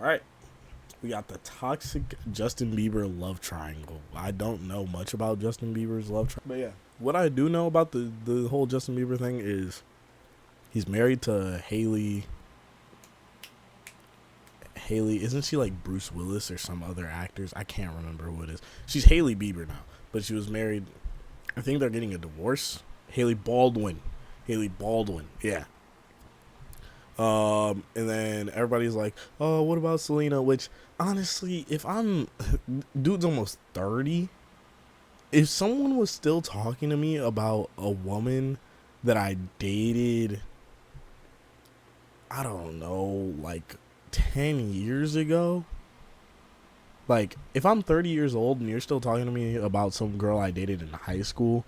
right. We got the toxic Justin Bieber love triangle. I don't know much about Justin Bieber's love triangle. But yeah, what I do know about the whole Justin Bieber thing is he's married to Hailey. Hailey, isn't she like Bruce Willis or some other actors? I can't remember who it is. She's Hailey Bieber now, but she was married. I think they're getting a divorce. Hailey Baldwin, yeah. And then everybody's like, oh, what about Selena? Which honestly, if I'm, dude's almost 30. If someone was still talking to me about a woman that I dated, I don't know, like 10 years ago, like if I'm 30 years old and you're still talking to me about some girl I dated in high school,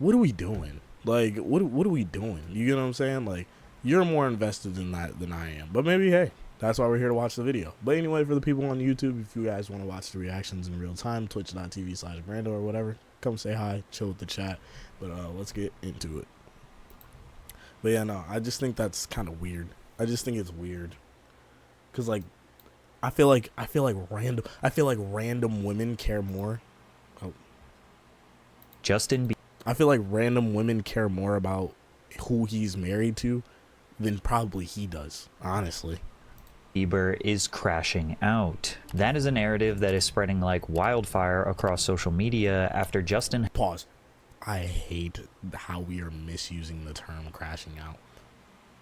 what are we doing? Like, what are we doing? You get what I'm saying? Like, you're more invested in that than I am. But maybe, hey, that's why we're here to watch the video. But anyway, for the people on YouTube, if you guys want to watch the reactions in real time, twitch.tv/Brando or whatever, come say hi, chill with the chat. But let's get into it. But yeah, no, I just think that's kind of weird. I just think it's weird. Cause like, I feel like random women care more. Oh. I feel like random women care more about who he's married to than probably he does, honestly. Bieber is crashing out. That is a narrative that is spreading like wildfire across social media after Justin... Pause. I hate how we are misusing the term crashing out.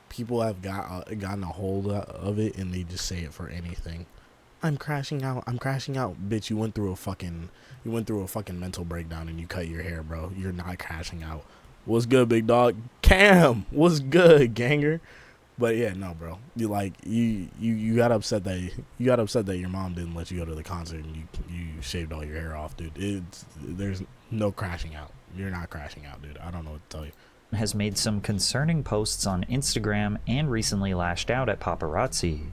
People have gotten a hold of it and they just say it for anything. I'm crashing out. Bitch, you went through a fucking mental breakdown and you cut your hair, bro. You're not crashing out. What's good, big dog? Cam, what's good, ganger? But yeah, no, bro. You got upset that your mom didn't let you go to the concert and you shaved all your hair off, dude. There's no crashing out. You're not crashing out, dude. I don't know what to tell you. Has made some concerning posts on Instagram and recently lashed out at paparazzi.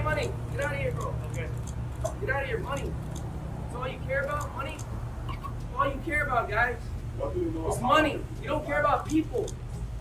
Money. Get out of here, bro. Okay. Get out of here, money. That's all you care about, money? That's all you care about, guys. It's money. You don't care about people.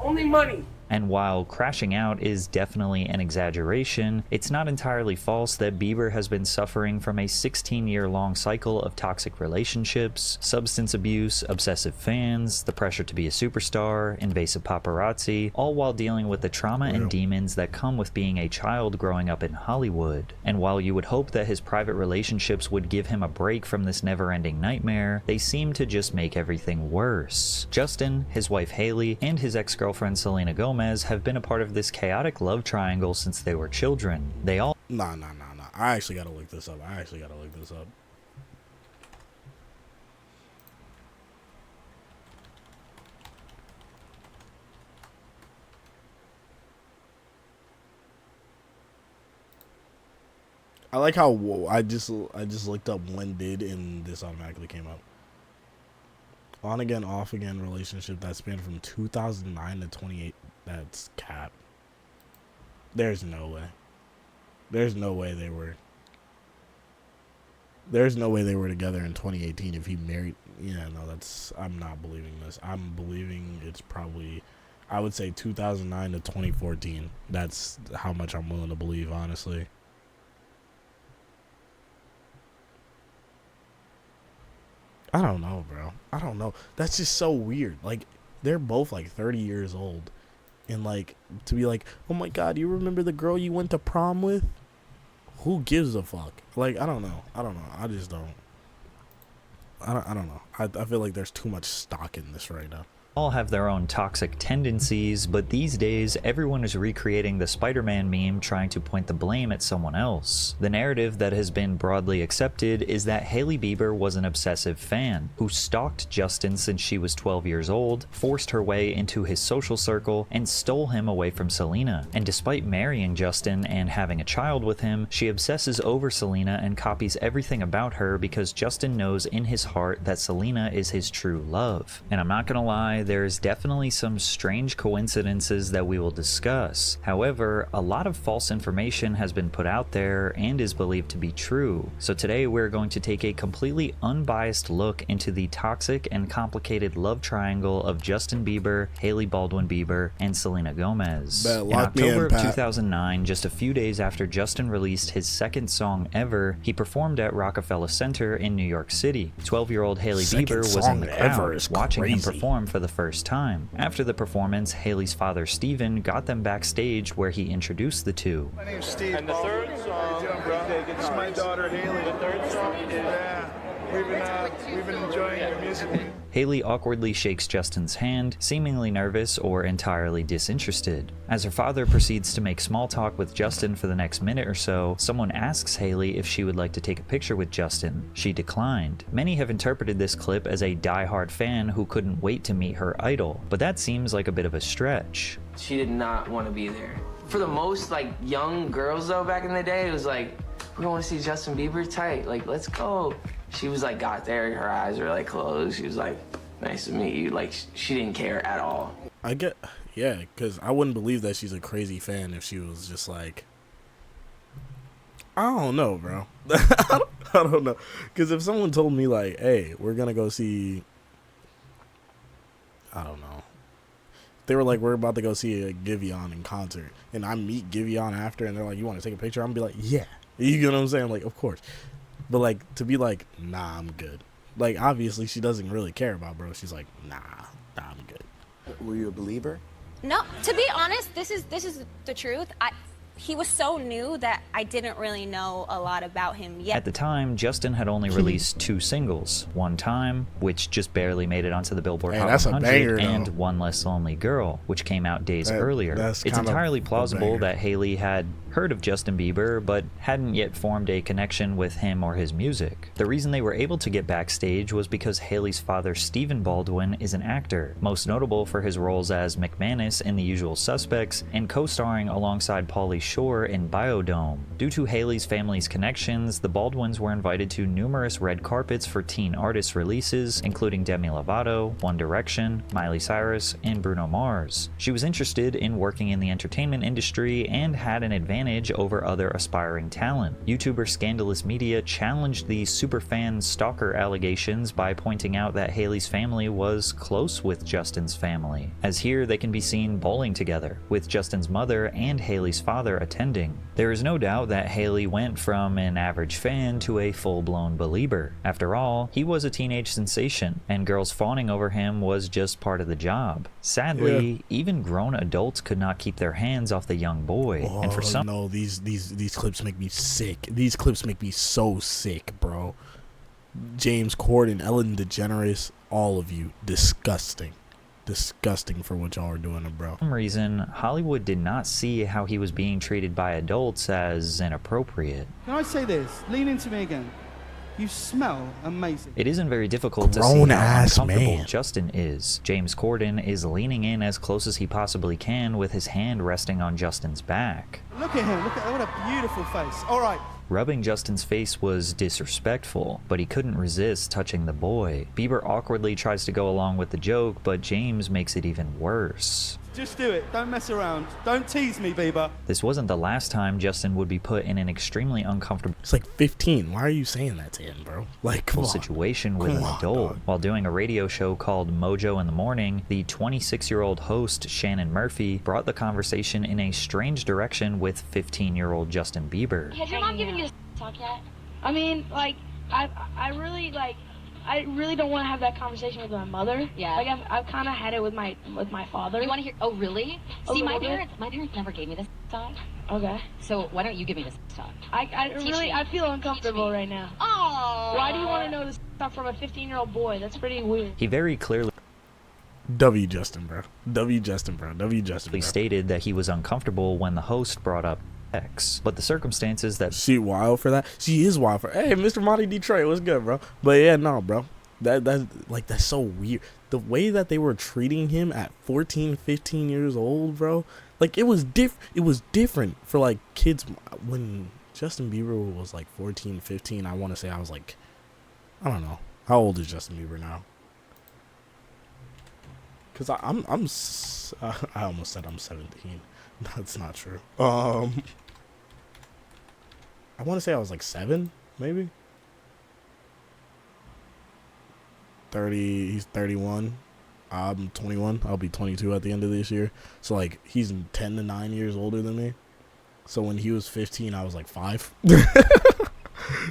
Only money. And while crashing out is definitely an exaggeration, it's not entirely false that Bieber has been suffering from a 16-year-long cycle of toxic relationships, substance abuse, obsessive fans, the pressure to be a superstar, invasive paparazzi, all while dealing with the trauma and demons that come with being a child growing up in Hollywood. And while you would hope that his private relationships would give him a break from this never-ending nightmare, they seem to just make everything worse. Justin, his wife Hailey, and his ex-girlfriend Selena Gomez have been a part of this chaotic love triangle since they were children. They all... Nah. I actually gotta look this up. I like how I just looked up when did and this automatically came up. On again, off again relationship that spanned from 2009 to 28. That's cap. There's no way. There's no way they were together in 2018 if he married. Yeah, no, I'm not believing this. I'm believing it's probably, I would say 2009 to 2014. That's how much I'm willing to believe, honestly. I don't know, bro. I don't know. That's just so weird. Like, they're both like 30 years old. And like, to be like, oh my God, you remember the girl you went to prom with? Who gives a fuck? Like, I don't know. I just don't. I don't know. I feel like there's too much stock in this right now. All have their own toxic tendencies, but these days everyone is recreating the Spider-Man meme trying to point the blame at someone else. The narrative that has been broadly accepted is that Hailey Bieber was an obsessive fan who stalked Justin since she was 12 years old, forced her way into his social circle, and stole him away from Selena. And despite marrying Justin and having a child with him, she obsesses over Selena and copies everything about her because Justin knows in his heart that Selena is his true love. And I'm not gonna lie, there's definitely some strange coincidences that we will discuss. However, a lot of false information has been put out there and is believed to be true. So today we're going to take a completely unbiased look into the toxic and complicated love triangle of Justin Bieber, Hailey Baldwin Bieber, and Selena Gomez. In October of 2009, just a few days after Justin released his second song ever, he performed at Rockefeller Center in New York City. 12-year-old Hailey Bieber was in the crowd, watching him perform for the first time. After the performance, Hailey's father Steven got them backstage where he introduced the two. My name's Steve. And the third song, this is my daughter Hailey. The third song is... Yeah, we've been enjoying your music. Hailey awkwardly shakes Justin's hand, seemingly nervous or entirely disinterested. As her father proceeds to make small talk with Justin for the next minute or so, someone asks Hailey if she would like to take a picture with Justin. She declined. Many have interpreted this clip as a die-hard fan who couldn't wait to meet her idol, but that seems like a bit of a stretch. She did not want to be there. For the most, like, young girls, though, back in the day, it was like, we want to see Justin Bieber tight. Like, let's go. She was like, got there, her eyes were like closed. She was like, nice to meet you. Like, she didn't care at all. Yeah, because I wouldn't believe that she's a crazy fan if she was just like, I don't know, bro. I don't know. Because if someone told me, like, hey, we're going to go see, I don't know. They were like, we're about to go see a Giveon in concert. And I meet Giveon after, and they're like, you want to take a picture? I'm going to be like, yeah. You know what I'm saying? Like, of course. But, like, to be like, nah, I'm good. Like, obviously, she doesn't really care about bro. She's like, nah, I'm good. Were you a believer? No, to be honest, this is the truth. He was so new that I didn't really know a lot about him yet. At the time, Justin had only released 2 singles, One Time, which just barely made it onto the Billboard Hot 100, and One Less Lonely Girl, which came out days earlier. It's entirely plausible that Hailey had heard of Justin Bieber, but hadn't yet formed a connection with him or his music. The reason they were able to get backstage was because Hailey's father, Stephen Baldwin, is an actor, most notable for his roles as McManus in The Usual Suspects, and co-starring alongside Pauly Shore in Biodome. Due to Hailey's family's connections, the Baldwins were invited to numerous red carpets for teen artist releases, including Demi Lovato, One Direction, Miley Cyrus, and Bruno Mars. She was interested in working in the entertainment industry and had an advantage over other aspiring talent. YouTuber Scandalous Media challenged the superfan stalker allegations by pointing out that Hailey's family was close with Justin's family, as here they can be seen bowling together, with Justin's mother and Hailey's father attending. There is no doubt that Hailey went from an average fan to a full-blown believer. After all, he was a teenage sensation, and girls fawning over him was just part of the job. Sadly, even grown adults could not keep their hands off the young boy, and for some no, these clips make me sick. These clips make me so sick, bro. James Corden, Ellen DeGeneres, all of you, disgusting for what y'all are doing to bro. For some reason, Hollywood did not see how he was being treated by adults as inappropriate. Can I say this? Lean into me again. You smell amazing. It isn't very difficult to see how uncomfortable Justin is. James Corden is leaning in as close as he possibly can with his hand resting on Justin's back. Look at him. Look at what a beautiful face. All right. Rubbing Justin's face was disrespectful, but he couldn't resist touching the boy. Bieber awkwardly tries to go along with the joke, but James makes it even worse. Just do it. Don't mess around. Don't tease me, Bieber. This wasn't the last time Justin would be put in an extremely uncomfortable... It's like 15. Why are you saying that to him, bro? Like, situation with an adult. While doing a radio show called Mojo in the Morning, the 26-year-old host, Shannon Murphy, brought the conversation in a strange direction with 15-year-old Justin Bieber. Has your mom given you a talk yet? I mean, like, I really don't want to have that conversation with my mother. Yeah. Like I've kind of had it with my father. You want to hear? Oh, really? See, my parents never gave me this talk. Okay. So why don't you give me this talk? I feel uncomfortable right now. Oh. Why do you want to know this stuff from a 15-year-old boy? That's pretty weird. He very clearly Justin, bro. Justin, bro. Stated that he was uncomfortable when the host brought up sex, but the circumstances that she wild for that. She is wild for. Hey, Mr. Monty Detroit, what's good, bro? But yeah, no, bro. That's so weird. The way that they were treating him at 14, 15 years old, bro. Like it was different for like kids when Justin Bieber was like 14, 15. I want to say I was like, I don't know. How old is Justin Bieber now? Because I almost said I'm 17. That's not true. I want to say I was like 7, maybe. 30. He's 31. I'm 21. I'll be 22 at the end of this year. So like he's 10 to 9 years older than me. So when he was 15, I was like 5.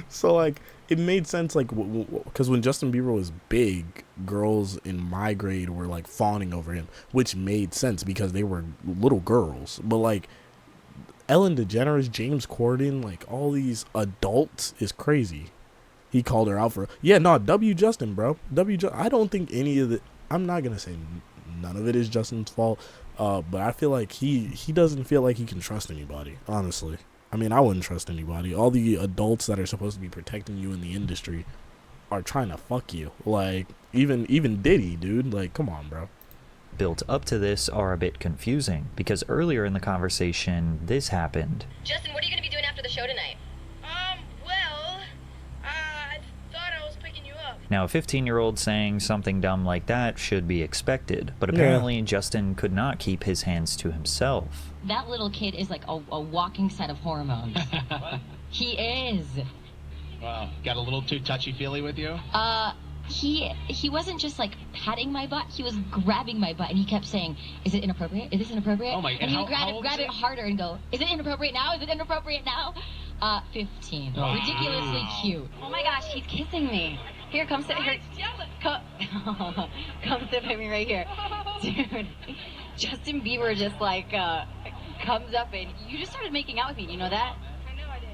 So like it made sense, like because when Justin Bieber was big, girls in my grade were like fawning over him, which made sense because they were little girls. But like Ellen DeGeneres, James Corden, like all these adults is crazy. He called her out for W Justin, bro. I don't think any of the, I'm not gonna say none of it is Justin's fault, but I feel like he doesn't feel like he can trust anybody, honestly. I mean, I wouldn't trust anybody. All the adults that are supposed to be protecting you in the industry are trying to fuck you. Like, even Diddy, dude. Like, come on, bro. Built up to this are a bit confusing, because earlier in the conversation, this happened. Justin, what are you going to be doing after the show tonight? I thought I was picking you up. Now, a 15-year-old saying something dumb like that should be expected, but apparently Justin could not keep his hands to himself. That little kid is like a walking set of hormones. He is. Wow, got a little too touchy-feely with you? He wasn't just like patting my butt, he was grabbing my butt, and he kept saying, "Is it inappropriate? Is this inappropriate?" Oh my, and he would how grab it harder and go, "Is it inappropriate now? Is it inappropriate now?" 15. Wow. Ridiculously cute. Oh my gosh, he's kissing me. Here, come sit here. Come sit by me right here. Dude, Justin Bieber just like comes up and you just started making out with me. You know that? I know I did.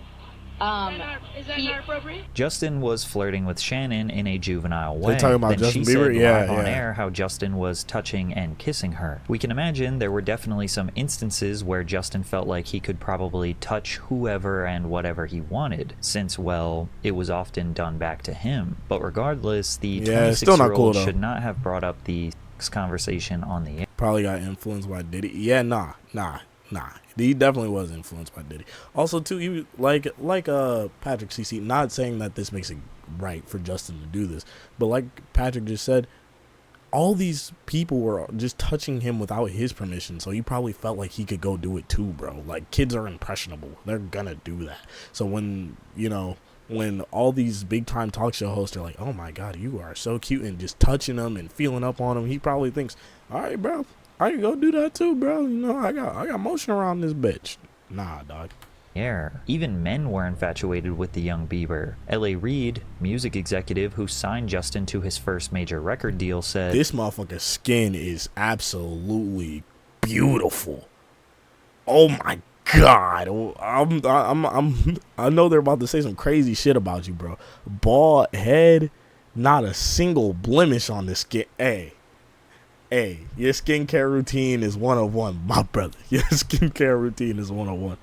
Is that not appropriate? Justin was flirting with Shannon in a juvenile way. talking about then Justin she Bieber? said live on Yeah. air how Justin was touching and kissing her. We can imagine there were definitely some instances where Justin felt like he could probably touch whoever and whatever he wanted, since, well, it was often done back to him. But regardless, the it's still not cool, 26-year-old though. should not have brought up the sex conversation on the air. Probably got influenced by Diddy. Yeah, nah. He definitely was influenced by Diddy. Also, too, he like Patrick CC. Not saying that this makes it right for Justin to do this, but like Patrick just said, all these people were just touching him without his permission. So he probably felt like he could go do it too, bro. Like, kids are impressionable. They're gonna do that. So when all these big time talk show hosts are like, "Oh my God, you are so cute," and just touching them and feeling up on them, he probably thinks, "All right, bro, I can go do that too, bro. You know, I got motion around this bitch." Nah, dog. Air. Even men were infatuated with the young Bieber. L.A. Reid, music executive who signed Justin to his first major record deal, said, "This motherfucker's skin is absolutely beautiful. Oh my God, I know they're about to say some crazy shit about you, bro. Bald head, not a single blemish on the skin. Hey, your skincare routine is 101, my brother. Your skincare routine is 101.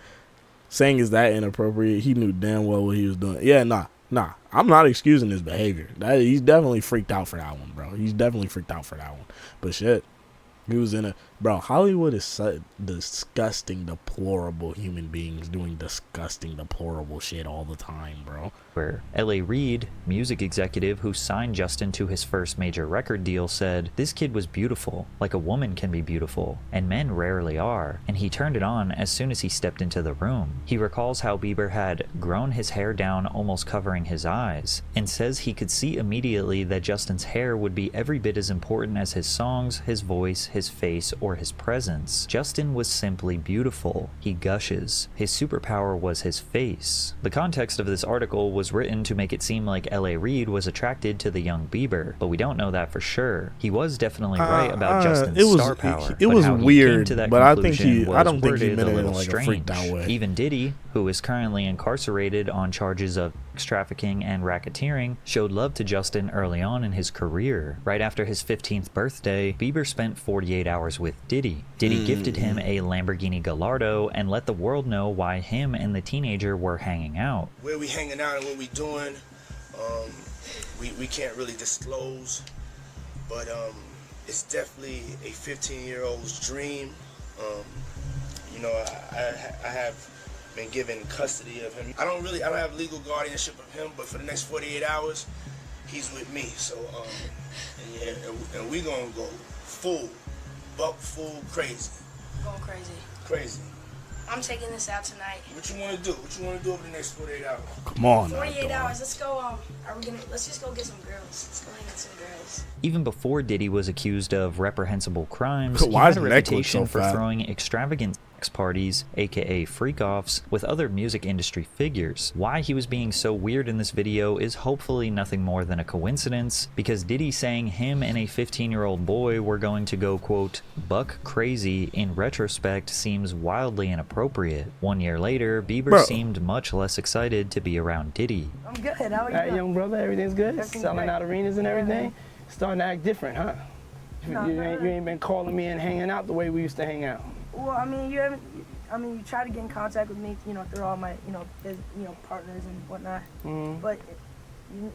Saying is that inappropriate? He knew damn well what he was doing. Yeah, nah. I'm not excusing his behavior. He's definitely freaked out for that one, bro. He's definitely freaked out for that one. But shit, he was in a... Bro, Hollywood is such disgusting, deplorable human beings doing disgusting, deplorable shit all the time, bro. L.A. Reid, music executive who signed Justin to his first major record deal, said, "This kid was beautiful, like a woman can be beautiful, and men rarely are, and he turned it on as soon as he stepped into the room." He recalls how Bieber had grown his hair down almost covering his eyes, and says he could see immediately that Justin's hair would be every bit as important as his songs, his voice, his face, or his presence. Justin was simply beautiful. He gushes. His superpower was his face. The context of this article was written to make it seem like L.A. Reid was attracted to the young Bieber, but we don't know that for sure. He was definitely right about Justin's star power. It was weird, but I don't think he meant it in like a freaked out way. Even Diddy, who is currently incarcerated on charges of sex trafficking and racketeering, showed love to Justin early on in his career. Right after his 15th birthday, Bieber spent 48 hours with Diddy. Diddy gifted him a Lamborghini Gallardo and let the world know why him and the teenager were hanging out. Where we hanging out and what we doing, we can't really disclose, but it's definitely a 15-year-old's dream. I have been given custody of him. I don't have legal guardianship of him, but for the next 48 hours, he's with me. So and we gonna go full crazy. Going crazy. Crazy. I'm taking this out tonight. What you want to do? What you want to do over the next 48 hours? Come on. 48 hours. Let's go. Let's just go get some girls. Let's go hang with some girls. Even before Diddy was accused of reprehensible crimes, he Why had his a neck look reputation so for fat? throwing extravagant sex parties, aka freak-offs, with other music industry figures. Why he was being so weird in this video is hopefully nothing more than a coincidence, because Diddy saying him and a 15-year-old boy were going to go, quote, buck crazy in retrospect seems wildly inappropriate. 1 year later, Bieber seemed much less excited to be around Diddy. I'm good. How are you? Hey, young brother, everything's good? Everything's Selling great. out arenas and everything? Starting to act different, huh? No, you ain't been calling me and hanging out the way we used to hang out. Well, I mean, you tried to get in contact with me, through all my, partners and whatnot. But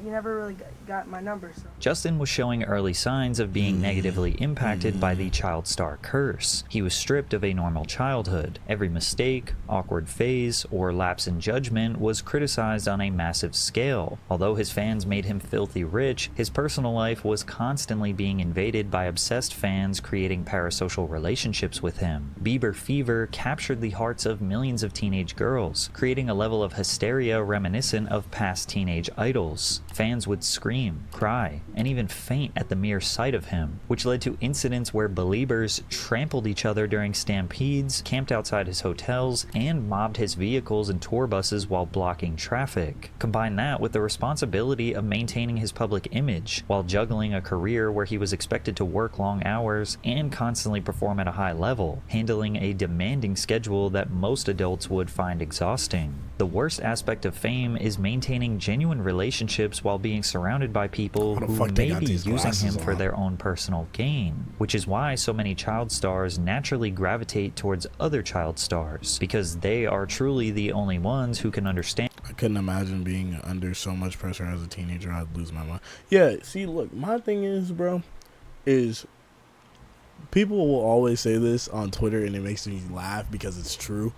you never really got my number, so. Justin was showing early signs of being negatively impacted by the child star curse. He was stripped of a normal childhood. Every mistake, awkward phase, or lapse in judgment was criticized on a massive scale. Although his fans made him filthy rich, his personal life was constantly being invaded by obsessed fans creating parasocial relationships with him. Bieber fever captured the hearts of millions of teenage girls, creating a level of hysteria reminiscent of past teenage idols. Fans would scream, cry, and even faint at the mere sight of him, which led to incidents where Beliebers trampled each other during stampedes, camped outside his hotels, and mobbed his vehicles and tour buses while blocking traffic. Combine that with the responsibility of maintaining his public image, while juggling a career where he was expected to work long hours and constantly perform at a high level, handling a demanding schedule that most adults would find exhausting. The worst aspect of fame is maintaining genuine relationships while being surrounded by people who may be using him for their own personal gain, which is why so many child stars naturally gravitate towards other child stars, because they are truly the only ones who can understand. I couldn't imagine being under so much pressure as a teenager. I'd lose my mind. Yeah, see, look, my thing is, bro, is people will always say this on Twitter, and it makes me laugh because it's true.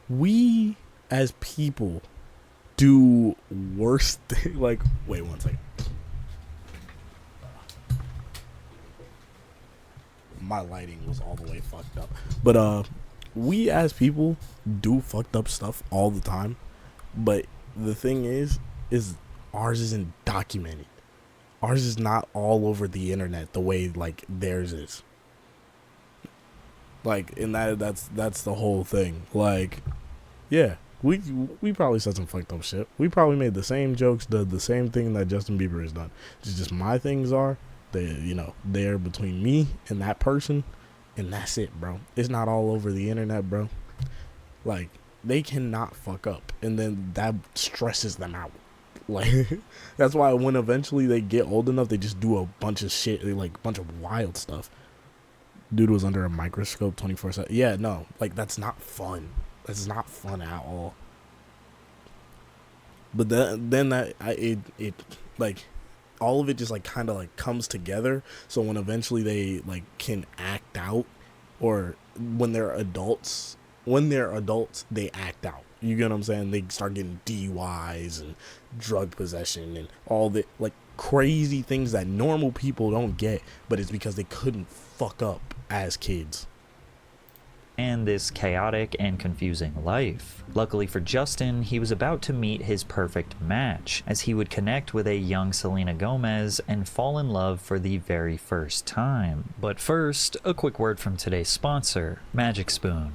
We, as people, do worse things. Like, wait 1 second. My lighting was all the way fucked up. But we as people do fucked up stuff all the time. But the thing is ours isn't documented. Ours is not all over the internet the way like theirs is. Like, and that's the whole thing. Like, yeah. We probably said some fucked up shit. We probably made the same jokes, did the same thing that Justin Bieber has done. It's just my things are, they're between me and that person, and that's it, bro. It's not all over the internet, bro. Like, they cannot fuck up, and then that stresses them out. Like, that's why when eventually they get old enough, they just do a bunch of shit, like a bunch of wild stuff. Dude was under a microscope 24/7. Yeah, no, like, that's not fun. That's not fun at all. But then it like all of it just like kind of like comes together. So when eventually they like can act out, or when they're adults, they act out. You get what I'm saying? They start getting DUIs and drug possession and all the like crazy things that normal people don't get, but it's because they couldn't fuck up as kids. And this chaotic and confusing life. Luckily for Justin, he was about to meet his perfect match, as he would connect with a young Selena Gomez and fall in love for the very first time. But first, a quick word from today's sponsor, Magic Spoon.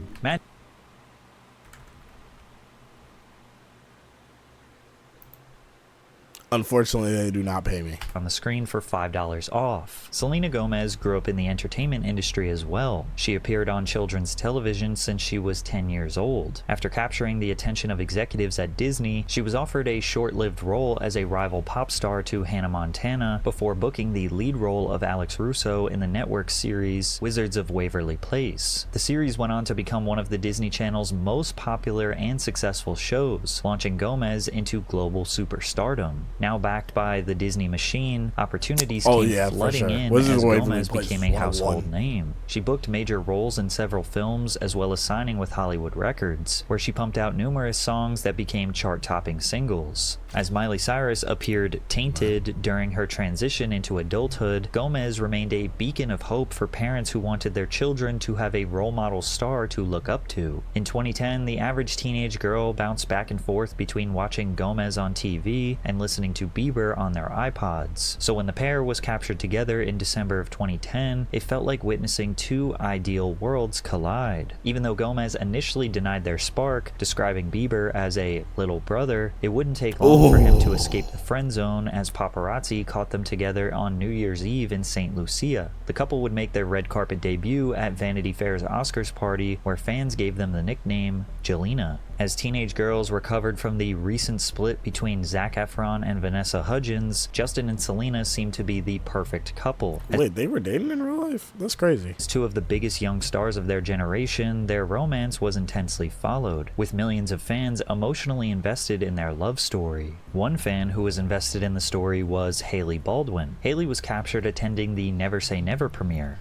Unfortunately, they do not pay me. On the screen for $5 off. Selena Gomez grew up in the entertainment industry as well. She appeared on children's television since she was 10 years old. After capturing the attention of executives at Disney, she was offered a short-lived role as a rival pop star to Hannah Montana before booking the lead role of Alex Russo in the network series Wizards of Waverly Place. The series went on to become one of the Disney Channel's most popular and successful shows, launching Gomez into global superstardom. Now backed by the Disney machine, opportunities Oh, came yeah, for flooding sure. in This is as why Gomez everybody became a plays household 101. name. She booked major roles in several films as well as signing with Hollywood Records, where she pumped out numerous songs that became chart-topping singles. As Miley Cyrus appeared tainted during her transition into adulthood, Gomez remained a beacon of hope for parents who wanted their children to have a role model star to look up to. In 2010, the average teenage girl bounced back and forth between watching Gomez on TV and listening to Bieber on their iPods. So when the pair was captured together in December of 2010, it felt like witnessing two ideal worlds collide. Even though Gomez initially denied their spark, describing Bieber as a little brother, it wouldn't take long for him to escape the friend zone as paparazzi caught them together on New Year's Eve in St. Lucia. The couple would make their red carpet debut at Vanity Fair's Oscars party, where fans gave them the nickname Jelena. As teenage girls recovered from the recent split between Zac Efron and Vanessa Hudgens, Justin and Selena seemed to be the perfect couple. Wait, they were dating in real life? That's crazy. As two of the biggest young stars of their generation, their romance was intensely followed, with millions of fans emotionally invested in their love story. One fan who was invested in the story was Hailey Baldwin. Hailey was captured attending the Never Say Never premiere.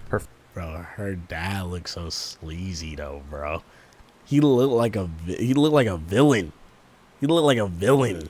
Her dad looks so sleazy though, bro. He looked like a villain. He looked like a villain.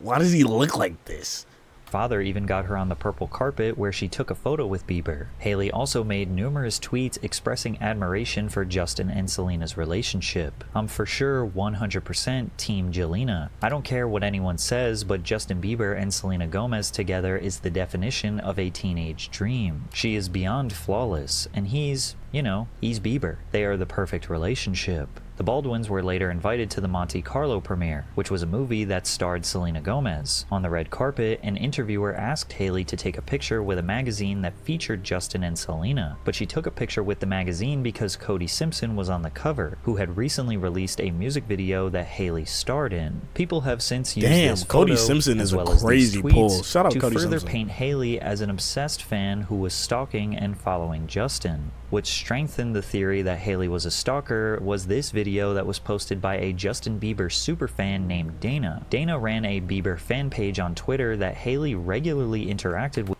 Why does he look like this? Father even got her on the purple carpet where she took a photo with Bieber. Hailey also made numerous tweets expressing admiration for Justin and Selena's relationship. I'm for sure 100% Team Jelena. I don't care what anyone says, but Justin Bieber and Selena Gomez together is the definition of a teenage dream. She is beyond flawless, and he's Bieber. They are the perfect relationship. The Baldwins were later invited to the Monte Carlo premiere, which was a movie that starred Selena Gomez. On the red carpet, an interviewer asked Hailey to take a picture with a magazine that featured Justin and Selena, but she took a picture with the magazine because Cody Simpson was on the cover, who had recently released a music video that Hailey starred in. People have since used this Cody photo, Simpson as is well a as crazy these tweets, pull. Shout out to Cody further Simpson. paint Hailey as an obsessed fan who was stalking and following Justin. Which strengthened the theory that Hailey was a stalker was this video that was posted by a Justin Bieber superfan named Dana. Dana ran a Bieber fan page on Twitter that Hailey regularly interacted with.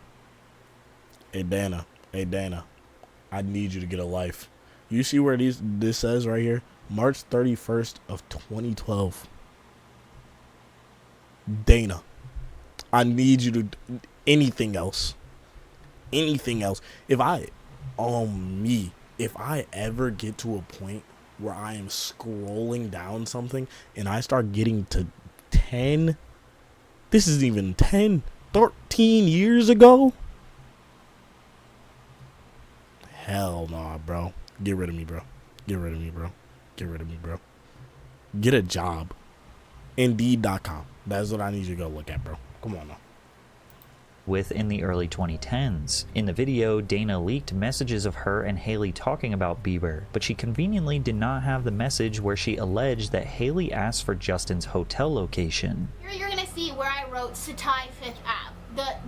Hey Dana, I need you to get a life. You see where this says right here? March 31st of 2012. Dana, I need you to anything else. If I ever get to a point where I am scrolling down something and I start getting to 10, this isn't even 10, 13 years ago. Hell nah, bro. Get rid of me, bro. Get a job. Indeed.com. That's what I need you to go look at, bro. Come on now. With in the early 2010s. In the video, Dana leaked messages of her and Hailey talking about Bieber, but she conveniently did not have the message where she alleged that Hailey asked for Justin's hotel location. Here you're gonna see where I wrote Satai 5th Ave.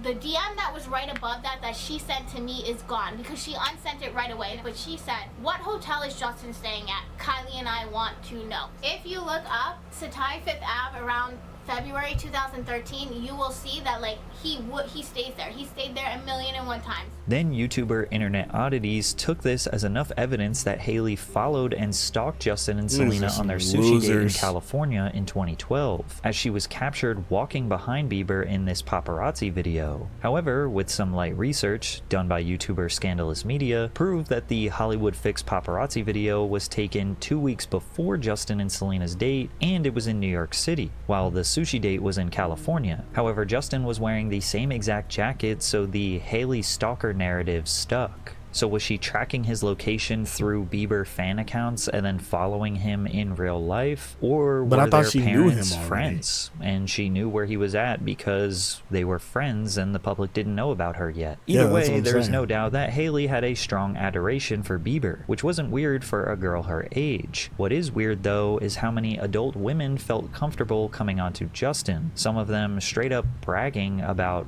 The DM that was right above that she sent to me is gone because she unsent it right away. But she said, "What hotel is Justin staying at? Kylie and I want to know." If you look up Satai 5th Ave around February 2013, you will see that he stays there. He stayed there 1,000,001 times. Then YouTuber Internet Oddities took this as enough evidence that Hailey followed and stalked Justin and Selena on their sushi date in California in 2012, as she was captured walking behind Bieber in this paparazzi video. However, with some light research done by YouTuber Scandalous Media, proved that the Hollywood Fix paparazzi video was taken 2 weeks before Justin and Selena's date, and it was in New York City, while the sushi date was in California. However, Justin was wearing the same exact jacket, so the Hailey stalker narrative stuck. So was she tracking his location through Bieber fan accounts and then following him in real life? Or were their parents friends and she knew where he was at because they were friends and the public didn't know about her yet? Either way, there's no doubt that Hailey had a strong adoration for Bieber, which wasn't weird for a girl her age. What is weird though is how many adult women felt comfortable coming onto Justin, some of them straight up bragging about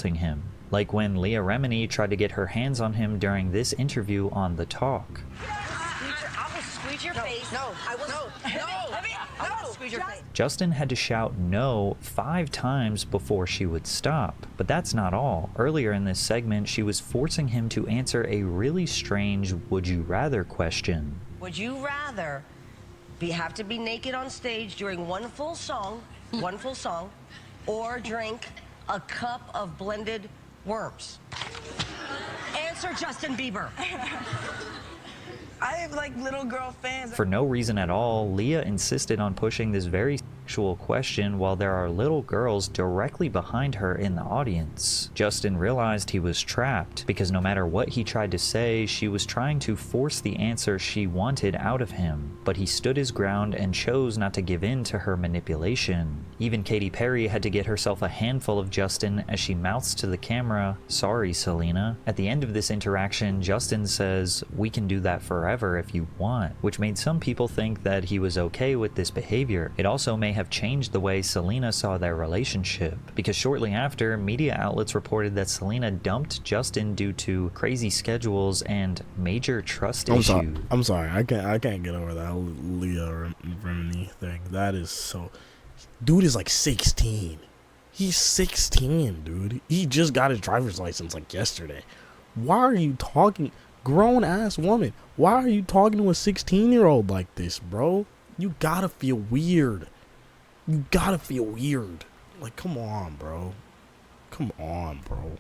him. Like when Leah Remini tried to get her hands on him during this interview on The Talk. I will squeeze your face. No, I will. No. squeeze your face. Justin had to shout no 5 times before she would stop. But that's not all. Earlier in this segment, she was forcing him to answer a really strange would you rather question. Would you rather have to be naked on stage during one full song, or drink a cup of blended worms? Answer, Justin Bieber. I have like little girl fans. For no reason at all, Leah insisted on pushing this very sexual question while there are little girls directly behind her in the audience. Justin realized he was trapped because no matter what he tried to say, she was trying to force the answer she wanted out of him. But he stood his ground and chose not to give in to her manipulation. Even Katy Perry had to get herself a handful of Justin as she mouths to the camera, "Sorry, Selena." At the end of this interaction, Justin says, "We can do that forever if you want," which made some people think that he was okay with this behavior. It also may have changed the way Selena saw their relationship, because shortly after, media outlets reported that Selena dumped Justin due to crazy schedules and major trust issues. I'm sorry. I can't get over that Leah Remini thing. That is so... Dude is like 16. He's 16, dude. He just got his driver's license like yesterday. Why are you talking... Grown-ass woman. Why are you talking to a 16-year-old like this, bro? You gotta feel weird. You gotta feel weird. Like, come on, bro. Come on, bro.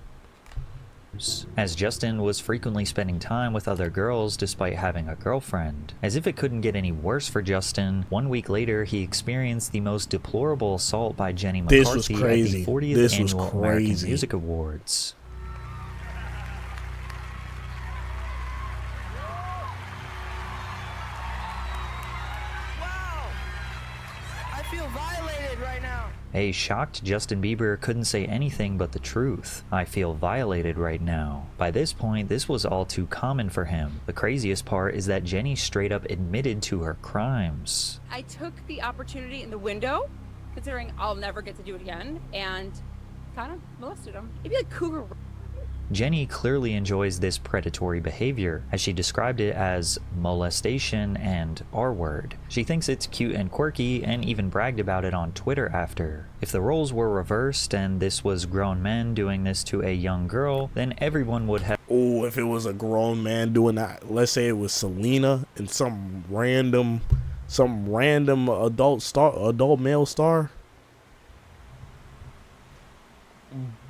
As Justin was frequently spending time with other girls despite having a girlfriend. As if it couldn't get any worse for Justin, 1 week later he experienced the most deplorable assault by Jenny McCarthy at the 40th Annual American Music Awards. A shocked Justin Bieber couldn't say anything but the truth. "I feel violated right now." By this point, this was all too common for him. The craziest part is that Jenny straight up admitted to her crimes. I took the opportunity in the window, considering I'll never get to do it again, and kind of molested him. It'd be like cougar. Jenny clearly enjoys this predatory behavior, as she described it as molestation and R-word. She thinks it's cute and quirky, and even bragged about it on Twitter after. If the roles were reversed and this was grown men doing this to a young girl, then everyone would have... Oh, if it was a grown man doing that, let's say it was Selena and some random adult male star.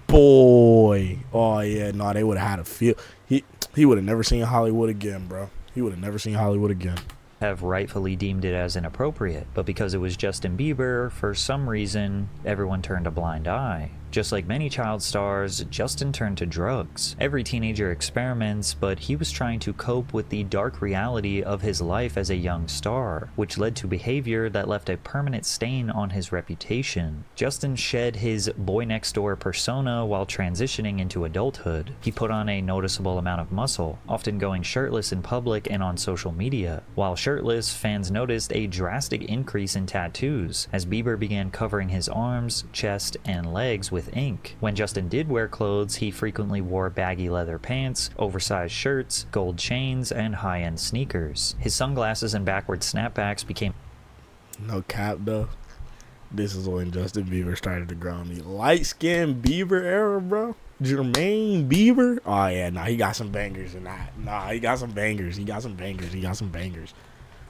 Boy, oh yeah, no, they would have had a feel. He would have never seen Hollywood again, bro. He would have never seen Hollywood again. Have rightfully deemed it as inappropriate, but because it was Justin Bieber, for some reason, everyone turned a blind eye. Just like many child stars, Justin turned to drugs. Every teenager experiments, but he was trying to cope with the dark reality of his life as a young star, which led to behavior that left a permanent stain on his reputation. Justin shed his boy-next-door persona while transitioning into adulthood. He put on a noticeable amount of muscle, often going shirtless in public and on social media. While shirtless, fans noticed a drastic increase in tattoos, as Bieber began covering his arms, chest, and legs with ink. When Justin did wear clothes, he frequently wore baggy leather pants, oversized shirts, gold chains, and high-end sneakers. His sunglasses and backward snapbacks became... No cap, though. This is when Justin Bieber started to grow on me. Light-skinned Bieber era, bro. Jermaine Bieber. Oh, yeah, nah, he got some bangers in that. Nah, he got some bangers.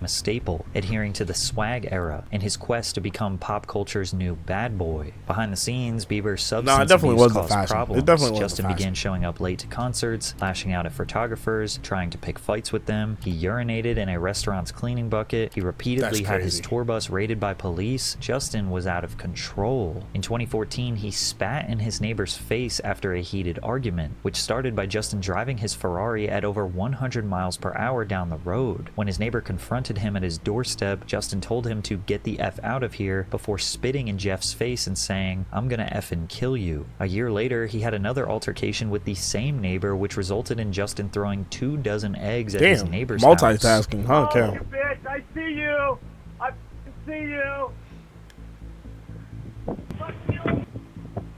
A staple, adhering to the swag era in his quest to become pop culture's new bad boy. Behind the scenes, Bieber's substance abuse caused problems. Justin began showing up late to concerts, lashing out at photographers, trying to pick fights with them. He urinated in a restaurant's cleaning bucket. He repeatedly had his tour bus raided by police. Justin was out of control. In 2014, he spat in his neighbor's face after a heated argument, which started by Justin driving his Ferrari at over 100 miles per hour down the road. When his neighbor confronted him at his doorstep, Justin told him to get the F out of here before spitting in Jeff's face and saying, "I'm gonna effing kill you." A year later, he had another altercation with the same neighbor, which resulted in Justin throwing 24 eggs at his neighbor's house. Multitasking, huh, Cam? You bitch, I see you. I see you.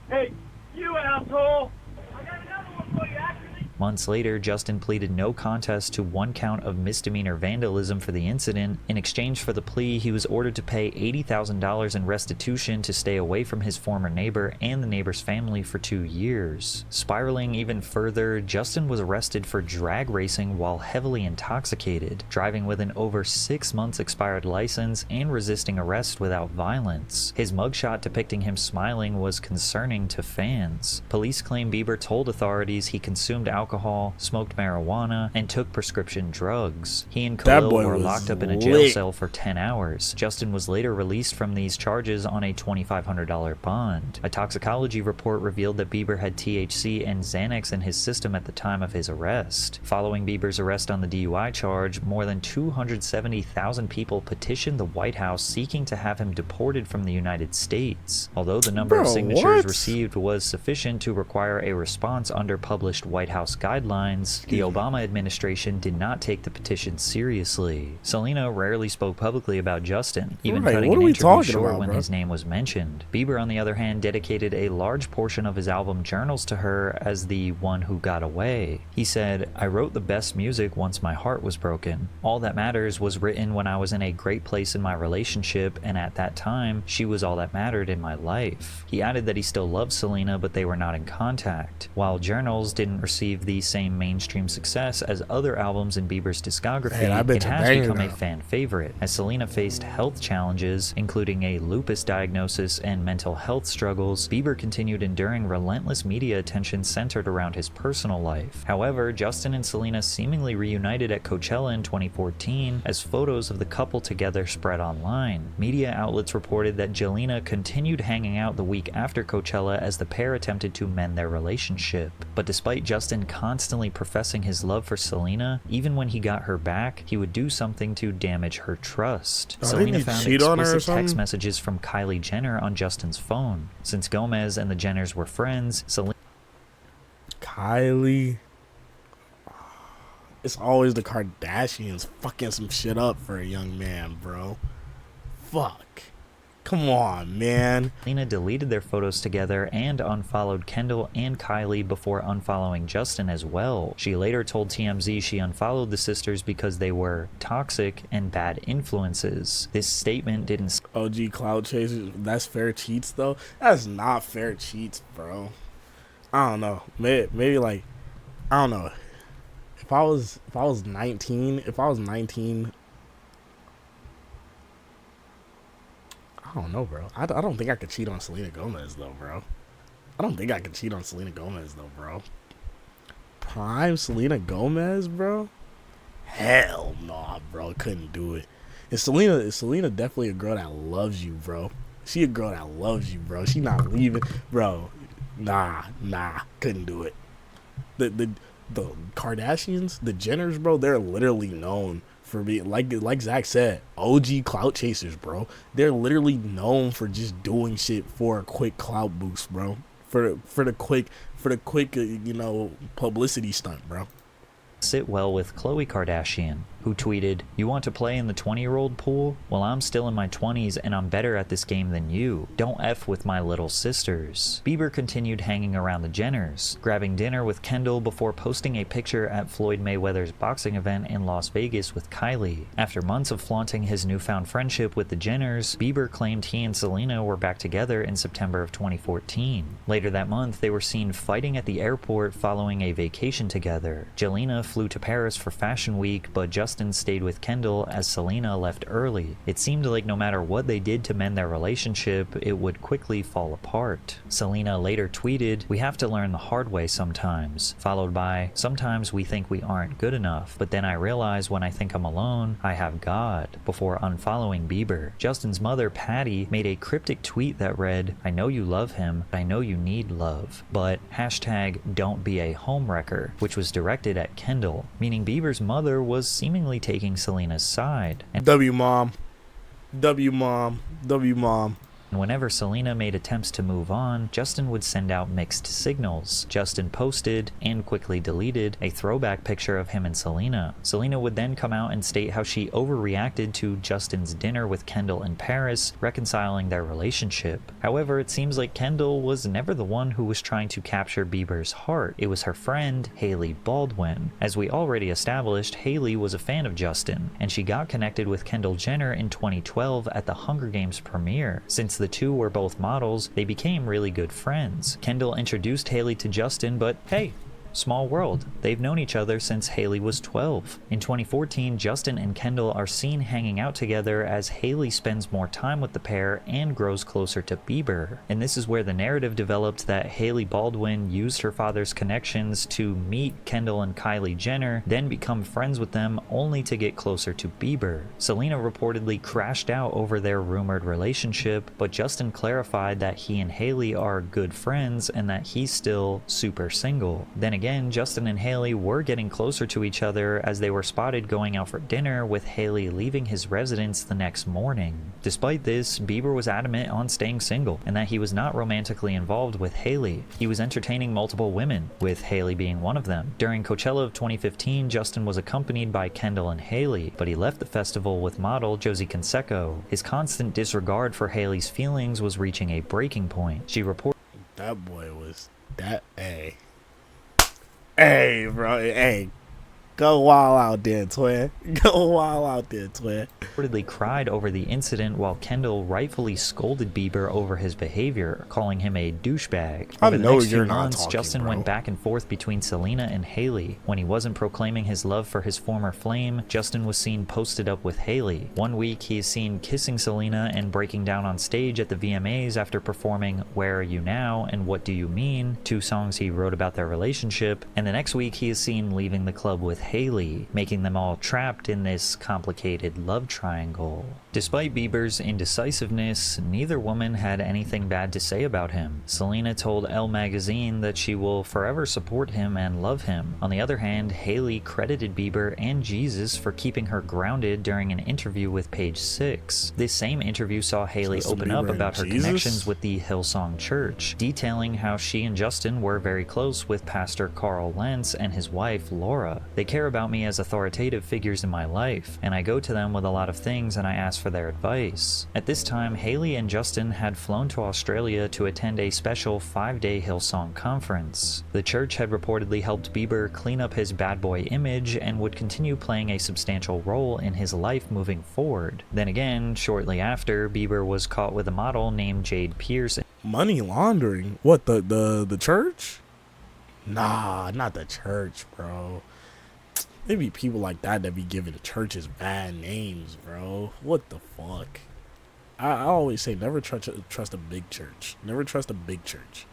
Hey, you asshole. I got another one for you, actually. Months later, Justin pleaded no contest to 1 count of misdemeanor vandalism for the incident. In exchange for the plea, he was ordered to pay $80,000 in restitution to stay away from his former neighbor and the neighbor's family for 2 years. Spiraling even further, Justin was arrested for drag racing while heavily intoxicated, driving with an over 6 months expired license and resisting arrest without violence. His mugshot depicting him smiling was concerning to fans. Police claim Bieber told authorities he consumed alcohol, smoked marijuana, and took prescription drugs. He and Khalil were locked up in a jail cell for 10 hours. Justin was later released from these charges on a $2,500 bond. A toxicology report revealed that Bieber had THC and Xanax in his system at the time of his arrest. Following Bieber's arrest on the DUI charge, more than 270,000 people petitioned the White House seeking to have him deported from the United States. Although the number of signatures received was sufficient to require a response under published White House guidelines, the Obama administration did not take the petition seriously. Selena rarely spoke publicly about Justin, even cutting an interview short when his name was mentioned. Bieber, on the other hand, dedicated a large portion of his album Journals to her as the one who got away. He said, "I wrote the best music once my heart was broken. All That Matters was written when I was in a great place in my relationship, and at that time, she was all that mattered in my life." He added that he still loved Selena, but they were not in contact. While Journals didn't receive the same mainstream success as other albums in Bieber's discography, it has become a fan favorite. As Selena faced health challenges, including a lupus diagnosis and mental health struggles, Bieber continued enduring relentless media attention centered around his personal life. However, Justin and Selena seemingly reunited at Coachella in 2014 as photos of the couple together spread online. Media outlets reported that Jelena continued hanging out the week after Coachella as the pair attempted to mend their relationship. But despite Justin constantly professing his love for Selena, even when he got her back, he would do something to damage her trust. Selena found explicit text messages from Kylie Jenner on Justin's phone. Since Gomez and the Jenners were friends, Kylie. It's always the Kardashians fucking some shit up for a young man, bro. Fuck. Come on, man. Selena deleted their photos together and unfollowed Kendall and Kylie before unfollowing Justin as well. She later told TMZ she unfollowed the sisters because they were toxic and bad influences. This statement didn't... OG cloud chasers, that's fair cheats though? That's not fair cheats, bro. I don't know. Maybe like, I don't know. If I was 19, I don't know, bro. I don't think I could cheat on Selena Gomez, though, bro. Prime Selena Gomez, bro? Hell no, bro. Couldn't do it. Is Selena definitely a girl that loves you, bro? She a girl that loves you, bro. She not leaving, bro. Nah. Couldn't do it. The Kardashians, the Jenners, bro, they're literally known for being, like Zach said, OG clout chasers, bro. They're literally known for just doing shit for a quick clout boost, bro. For the quick publicity stunt, bro. Sit well with Khloe Kardashian, who tweeted, "You want to play in the 20-year-old pool? Well, I'm still in my 20s and I'm better at this game than you. Don't F with my little sisters." Bieber continued hanging around the Jenners, grabbing dinner with Kendall before posting a picture at Floyd Mayweather's boxing event in Las Vegas with Kylie. After months of flaunting his newfound friendship with the Jenners, Bieber claimed he and Selena were back together in September of 2014. Later that month, they were seen fighting at the airport following a vacation together. Jelena flew to Paris for Fashion Week, but Justin stayed with Kendall as Selena left early. It seemed like no matter what they did to mend their relationship, it would quickly fall apart. Selena later tweeted, "We have to learn the hard way sometimes," followed by, "Sometimes we think we aren't good enough, but then I realize when I think I'm alone, I have God," before unfollowing Bieber. Justin's mother, Patty, made a cryptic tweet that read, "I know you love him, I know you need love, but #don't be a homewrecker," which was directed at Kendall, meaning Bieber's mother was seemingly taking Selena's side. And W mom. And whenever Selena made attempts to move on, Justin would send out mixed signals. Justin posted, and quickly deleted, a throwback picture of him and Selena. Selena would then come out and state how she overreacted to Justin's dinner with Kendall in Paris, reconciling their relationship. However, it seems like Kendall was never the one who was trying to capture Bieber's heart. It was her friend, Hailey Baldwin. As we already established, Hailey was a fan of Justin, and she got connected with Kendall Jenner in 2012 at the Hunger Games premiere. Since the two were both models, they became really good friends. Kendall introduced Hailey to Justin, but hey, small world. They've known each other since Hailey was 12. In 2014, Justin and Kendall are seen hanging out together as Hailey spends more time with the pair and grows closer to Bieber. And this is where the narrative developed that Hailey Baldwin used her father's connections to meet Kendall and Kylie Jenner, then become friends with them only to get closer to Bieber. Selena reportedly crashed out over their rumored relationship, but Justin clarified that he and Hailey are good friends and that he's still super single. Then again, Justin and Hailey were getting closer to each other as they were spotted going out for dinner, with Hailey leaving his residence the next morning. Despite this, Bieber was adamant on staying single and that he was not romantically involved with Hailey. He was entertaining multiple women, with Hailey being one of them. During Coachella of 2015, Justin was accompanied by Kendall and Hailey, but he left the festival with model Josie Canseco. His constant disregard for Hailey's feelings was reaching a breaking point. She reported, That boy was that. Hey, bro. Hey. Go wild out there, twin. Go wild out there, twin. Reportedly cried over the incident, while Kendall rightfully scolded Bieber over his behavior, calling him a douchebag. I Over the know next few you're not months, talking, Justin bro. went back and forth between Selena and Hailey. When he wasn't proclaiming his love for his former flame, Justin was seen posted up with Hailey. One week, he is seen kissing Selena and breaking down on stage at the VMAs after performing Where Are You Now and What Do You Mean, two songs he wrote about their relationship. And the next week, he is seen leaving the club with Hailey, making them all trapped in this complicated love triangle. Despite Bieber's indecisiveness, neither woman had anything bad to say about him. Selena told Elle magazine that she will forever support him and love him. On the other hand, Hailey credited Bieber and Jesus for keeping her grounded during an interview with Page Six. This same interview saw Hailey Justin open Bieber up and about her Jesus? connections with the Hillsong Church, detailing how she and Justin were very close with Pastor Carl Lentz and his wife Laura. They care about me as authoritative figures in my life, and I go to them with a lot of things and I ask for their advice. At this time, Hailey and Justin had flown to Australia to attend a special 5-day Hillsong conference. The church had reportedly helped Bieber clean up his bad boy image and would continue playing a substantial role in his life moving forward. Then again, shortly after, Bieber was caught with a model named Jade Pierce. Money laundering? What, the church? Nah, not the church, bro. There be people like that be giving the churches bad names, bro. What the fuck? I always say never trust a big church. Never trust a big church.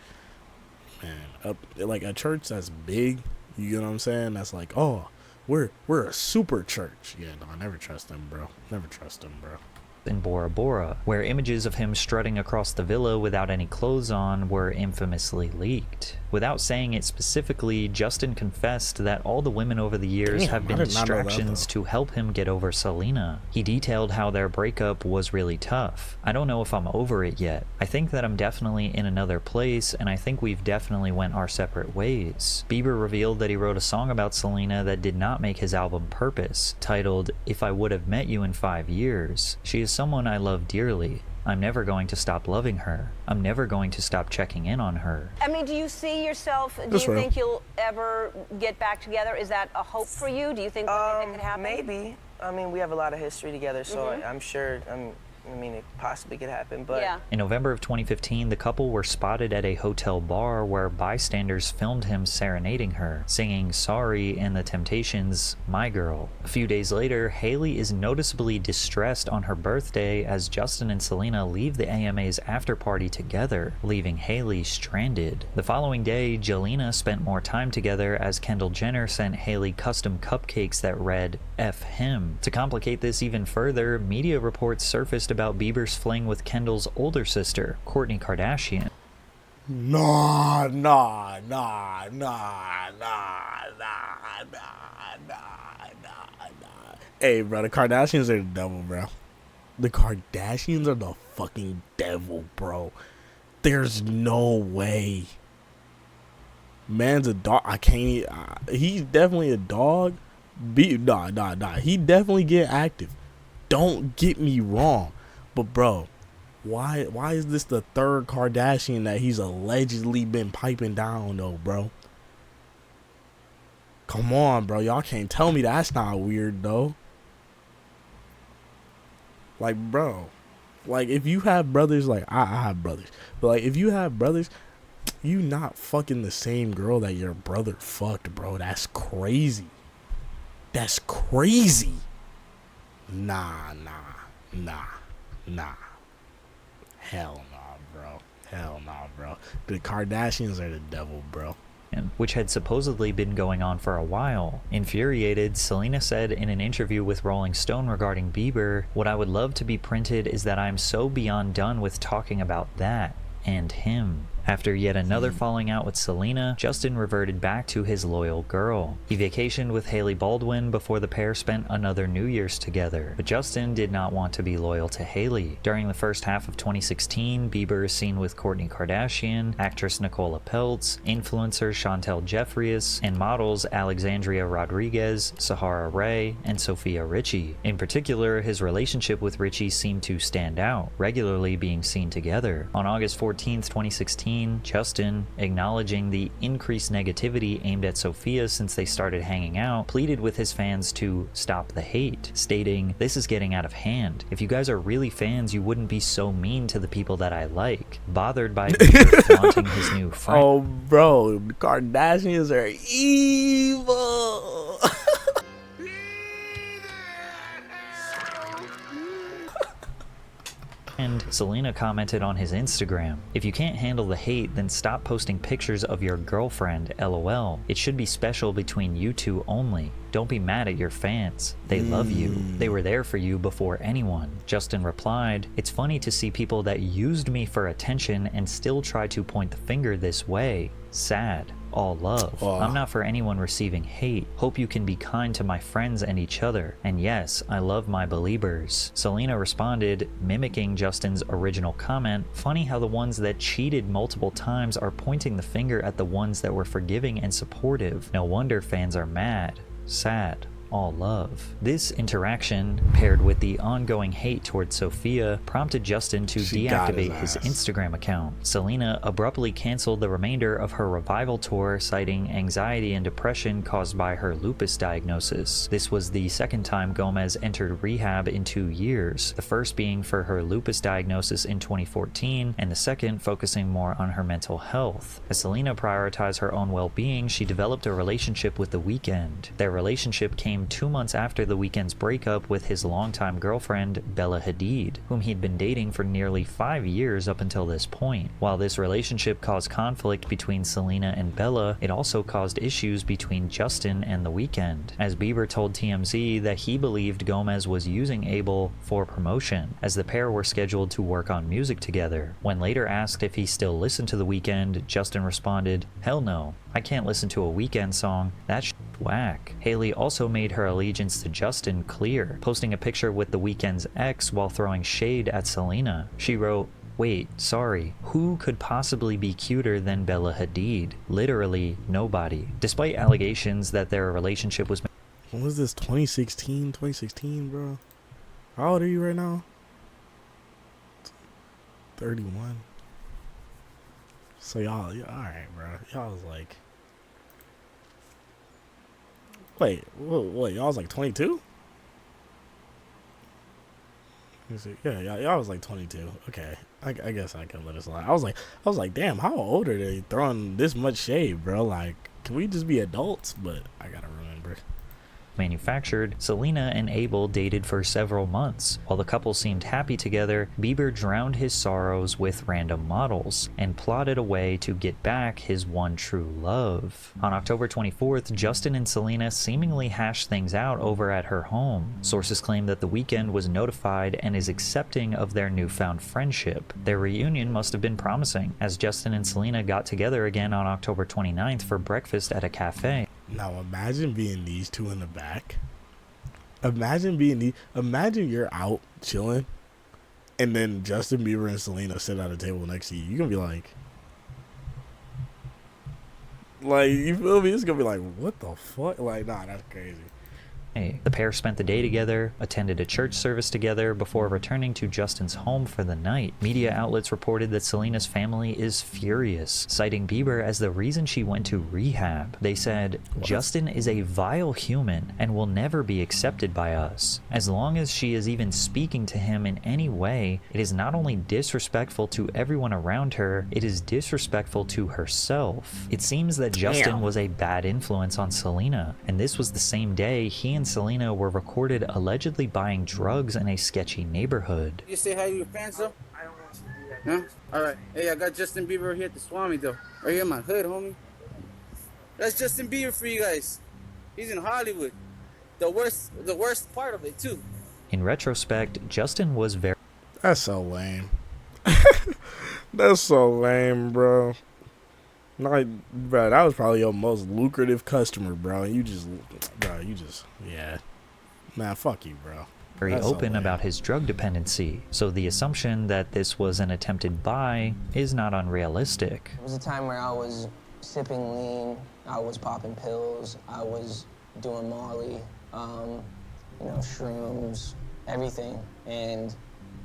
Man, like a church that's big, you know what I'm saying? That's like, oh, we're a super church. Yeah, no, I never trust them, bro. Never trust them, bro. In Bora Bora, where images of him strutting across the villa without any clothes on were infamously leaked. Without saying it specifically, Justin confessed that all the women over the years have been distractions to help him get over Selena. He detailed how their breakup was really tough. I don't know if I'm over it yet. I think that I'm definitely in another place, and I think we've definitely went our separate ways. Bieber revealed that he wrote a song about Selena that did not make his album Purpose, titled If I Would Have Met You in 5 Years. She is someone I love dearly. I'm never going to stop loving her. I'm never going to stop checking in on her. I mean, do you see yourself, do you think you'll ever get back together? Is that a hope for you? Do you think that could happen? Maybe. I mean, we have a lot of history together, so I'm sure, it possibly could happen, but... Yeah. In November of 2015, the couple were spotted at a hotel bar where bystanders filmed him serenading her, singing Sorry and the Temptations' My Girl. A few days later, Hailey is noticeably distressed on her birthday as Justin and Selena leave the AMA's after party together, leaving Hailey stranded. The following day, Jelena spent more time together as Kendall Jenner sent Hailey custom cupcakes that read, F him. To complicate this even further, media reports surfaced about Bieber's fling with Kendall's older sister, Kourtney Kardashian. Nah. Hey, bro, the Kardashians are the devil, bro. The Kardashians are the fucking devil, bro. There's no way. Man's a dog. I can't. He's definitely a dog. Nah. He definitely get active. Don't get me wrong, but bro, why is this the third Kardashian that he's allegedly been piping down though, bro? Come on, bro. Y'all can't tell me that's not weird though. Like, bro, like if you have brothers, like I have brothers, but like if you have brothers, you not fucking the same girl that your brother fucked, bro. That's crazy. That's crazy. Nah. Hell nah, bro. The Kardashians are the devil, bro. Which had supposedly been going on for a while. Infuriated, Selena said in an interview with Rolling Stone regarding Bieber, "What I would love to be printed is that I'm so beyond done with talking about that and him." After yet another falling out with Selena, Justin reverted back to his loyal girl. He vacationed with Hailey Baldwin before the pair spent another New Year's together, but Justin did not want to be loyal to Hailey. During the first half of 2016, Bieber is seen with Kourtney Kardashian, actress Nicola Peltz, influencer Chantel Jeffries, and models Alexandria Rodriguez, Sahara Ray, and Sophia Richie. In particular, his relationship with Richie seemed to stand out, regularly being seen together. On August 14th, 2016, Justin, acknowledging the increased negativity aimed at Sophia since they started hanging out, pleaded with his fans to stop the hate, stating, "This is getting out of hand. If you guys are really fans, you wouldn't be so mean to the people that I like." Bothered by Bieber flaunting his new friend. Oh, bro, the Kardashians are evil. And Selena commented on his Instagram, "If you can't handle the hate, then stop posting pictures of your girlfriend, LOL. It should be special between you two only. Don't be mad at your fans. They love you. They were there for you before anyone." Justin replied, "It's funny to see people that used me for attention and still try to point the finger this way. Sad. All love. I'm not for anyone receiving hate. Hope you can be kind to my friends and each other. And yes, I love my Beliebers." Selena responded, mimicking Justin's original comment, "Funny how the ones that cheated multiple times are pointing the finger at the ones that were forgiving and supportive. No wonder fans are mad. Sad. All love." This interaction, paired with the ongoing hate towards Sophia, prompted Justin to deactivate his Instagram account. Selena abruptly canceled the remainder of her revival tour, citing anxiety and depression caused by her lupus diagnosis. This was the second time Gomez entered rehab in 2 years, the first being for her lupus diagnosis in 2014, and the second focusing more on her mental health. As Selena prioritized her own well-being, she developed a relationship with The Weeknd. Their relationship came 2 months after The Weeknd's breakup with his longtime girlfriend, Bella Hadid, whom he'd been dating for nearly 5 years up until this point. While this relationship caused conflict between Selena and Bella, it also caused issues between Justin and The Weeknd, as Bieber told TMZ that he believed Gomez was using Abel for promotion, as the pair were scheduled to work on music together. When later asked if he still listened to The Weeknd, Justin responded, "Hell no. I can't listen to a Weeknd song. That's whack." Hailey also made her allegiance to Justin clear, posting a picture with The Weeknd's ex while throwing shade at Selena. She wrote, "Wait, sorry, who could possibly be cuter than Bella Hadid? Literally nobody." Despite allegations that their relationship was... When was this? 2016, bro? How old are you right now? 31. So y'all, alright, bro. Y'all was like... Wait, y'all was like 22? Yeah, y'all was like 22. Okay, I guess I can let it slide. I was like, damn, how old are they throwing this much shade, bro? Like, can we just be adults? But I gotta remember. Manufactured, Selena and Abel dated for several months. While the couple seemed happy together, Bieber drowned his sorrows with random models and plotted a way to get back his one true love. On October 24th, Justin and Selena seemingly hashed things out over at her home. Sources claim that The Weeknd was notified and is accepting of their newfound friendship. Their reunion must have been promising, as Justin and Selena got together again on October 29th for breakfast at a cafe. Now imagine being these two in the back. Imagine you're out chilling and then Justin Bieber and Selena sit at a table next to you, you're gonna be like, you feel me? It's gonna be like, what the fuck? Like, nah, that's crazy. The pair spent the day together, attended a church service together before returning to Justin's home for the night. Media outlets reported that Selena's family is furious, citing Bieber as the reason she went to rehab. They said, Justin is a vile human and will never be accepted by us. As long as she is even speaking to him in any way, it is not only disrespectful to everyone around her, it is disrespectful to herself. It seems that Justin was a bad influence on Selena, and this was the same day he and Selena were recorded allegedly buying drugs in a sketchy neighborhood. You say hi to your fans, though? I don't want to do that. No? Alright. Hey, I got Justin Bieber here at the Swami, though. Right here in my hood, homie. That's Justin Bieber for you guys. He's in Hollywood. The worst part of it, too. In retrospect, Justin was very... That's so lame. That's so lame, bro. Like, bro, that was probably your most lucrative customer, bro. You just, yeah. Nah, fuck you, bro. Very open about his drug dependency, so the assumption that this was an attempted buy is not unrealistic. It was a time where I was sipping lean, I was popping pills, I was doing Molly, shrooms, everything, and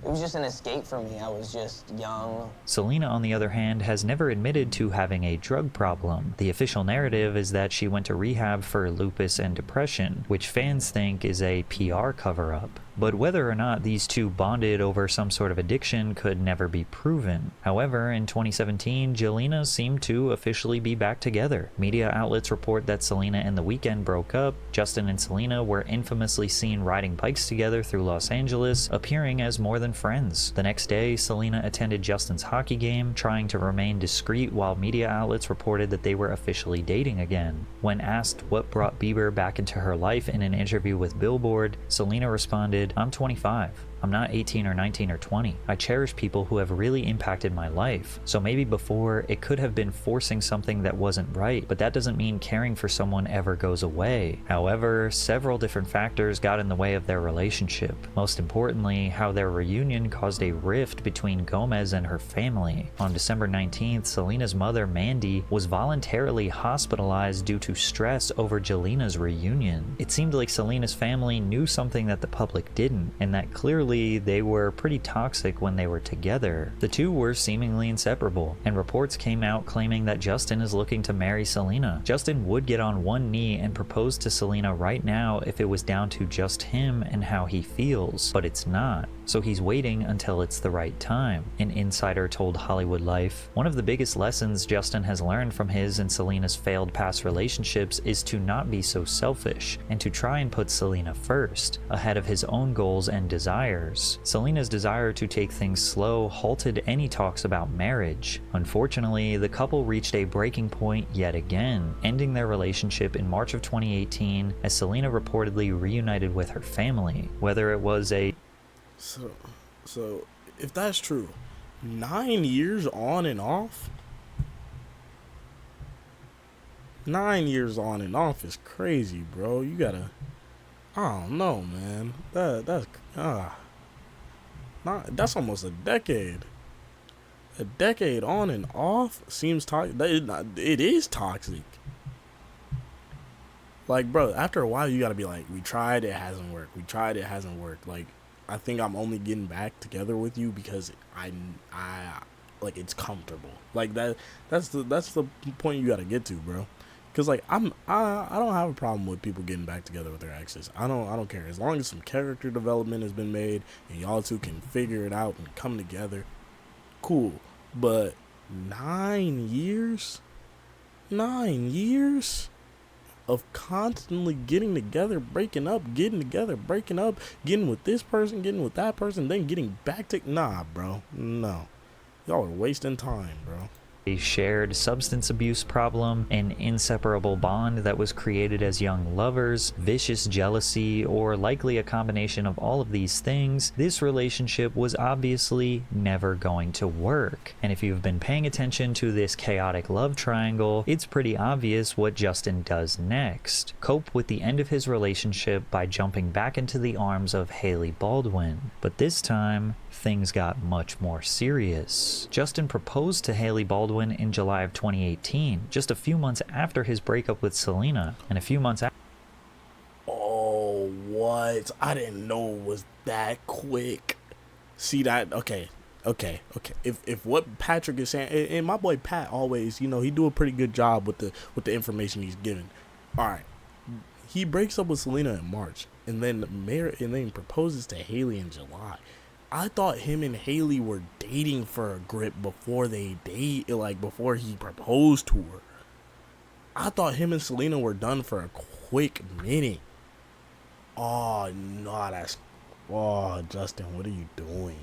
it was just an escape for me. I was just young. Selena, on the other hand, has never admitted to having a drug problem. The official narrative is that she went to rehab for lupus and depression, which fans think is a PR cover-up. But whether or not these two bonded over some sort of addiction could never be proven. However, in 2017, Jelena seemed to officially be back together. Media outlets report that Selena and The Weeknd broke up. Justin and Selena were infamously seen riding bikes together through Los Angeles, appearing as more than friends. The next day, Selena attended Justin's hockey game, trying to remain discreet while media outlets reported that they were officially dating again. When asked what brought Bieber back into her life in an interview with Billboard, Selena responded, "I'm 25. I'm not 18 or 19 or 20. I cherish people who have really impacted my life. So maybe before, it could have been forcing something that wasn't right, but that doesn't mean caring for someone ever goes away." However, several different factors got in the way of their relationship. Most importantly, how their reunion caused a rift between Gomez and her family. On December 19th, Selena's mother, Mandy, was voluntarily hospitalized due to stress over Jelena's reunion. It seemed like Selena's family knew something that the public didn't, and that clearly they were pretty toxic when they were together. The two were seemingly inseparable, and reports came out claiming that Justin is looking to marry Selena. Justin would get on one knee and propose to Selena right now if it was down to just him and how he feels, but it's not. So he's waiting until it's the right time. An insider told Hollywood Life, "One of the biggest lessons Justin has learned from his and Selena's failed past relationships is to not be so selfish and to try and put Selena first, ahead of his own goals and desires." Selena's desire to take things slow halted any talks about marriage. Unfortunately, the couple reached a breaking point yet again, ending their relationship in March of 2018 as Selena reportedly reunited with her family. Whether it was a So if that's true, 9 years on and off? 9 years on and off is crazy, bro. You gotta, I don't know, man. That's almost a decade. A decade on and off seems toxic. It is toxic. Like, bro, after a while, you gotta be like, we tried, it hasn't worked. We tried, it hasn't worked. Like, I think I'm only getting back together with you because I like, it's comfortable. Like, that's the point you gotta get to, bro. Cause like I don't have a problem with people getting back together with their exes. I don't care, as long as some character development has been made and y'all two can figure it out and come together. Cool, but 9 years, 9 years of constantly getting together, breaking up, getting together, breaking up, getting with this person, getting with that person, then getting back to, nah, bro, no, y'all are wasting time, bro. A shared substance abuse problem, an inseparable bond that was created as young lovers, vicious jealousy, or likely a combination of all of these things, this relationship was obviously never going to work. And if you've been paying attention to this chaotic love triangle, it's pretty obvious what Justin does next. Cope with the end of his relationship by jumping back into the arms of Hailey Baldwin. But this time, things got much more serious. Justin proposed to Hailey Baldwin in July of 2018, just a few months after his breakup with Jelena, and a few months after. Oh, what? I didn't know it was that quick. See that? Okay. If what Patrick is saying, and my boy Pat always, he do a pretty good job with the information he's given. All right, he breaks up with Jelena in March, and then proposes to Hailey in July. I thought him and Hailey were dating for a grip before before he proposed to her. I thought him and Jelena were done for a quick minute. Oh no, Justin, what are you doing?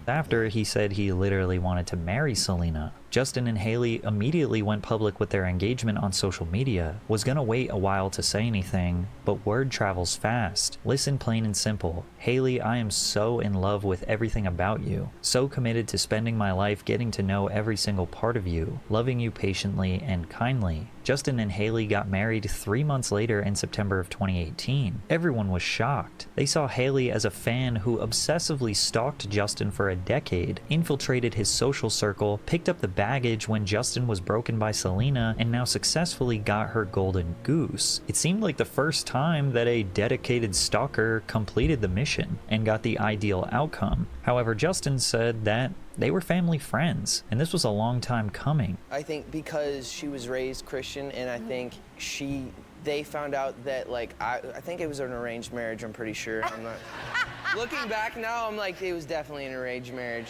After he said he literally wanted to marry Jelena. Justin and Hailey immediately went public with their engagement on social media. Was gonna wait a while to say anything, but word travels fast. Listen, plain and simple. Hailey, I am so in love with everything about you. So committed to spending my life getting to know every single part of you, loving you patiently and kindly. Justin and Hailey got married 3 months later in September of 2018. Everyone was shocked. They saw Hailey as a fan who obsessively stalked Justin for a decade, infiltrated his social circle, picked up the baggage when Justin was broken by Jelena, and now successfully got her golden goose. It seemed like the first time that a dedicated stalker completed the mission and got the ideal outcome. However, Justin said that they were family friends, and this was a long time coming. I think because she was raised Christian, and I think they found out that, I think it was an arranged marriage, I'm pretty sure. I'm not... Looking back now, I'm like, it was definitely an arranged marriage.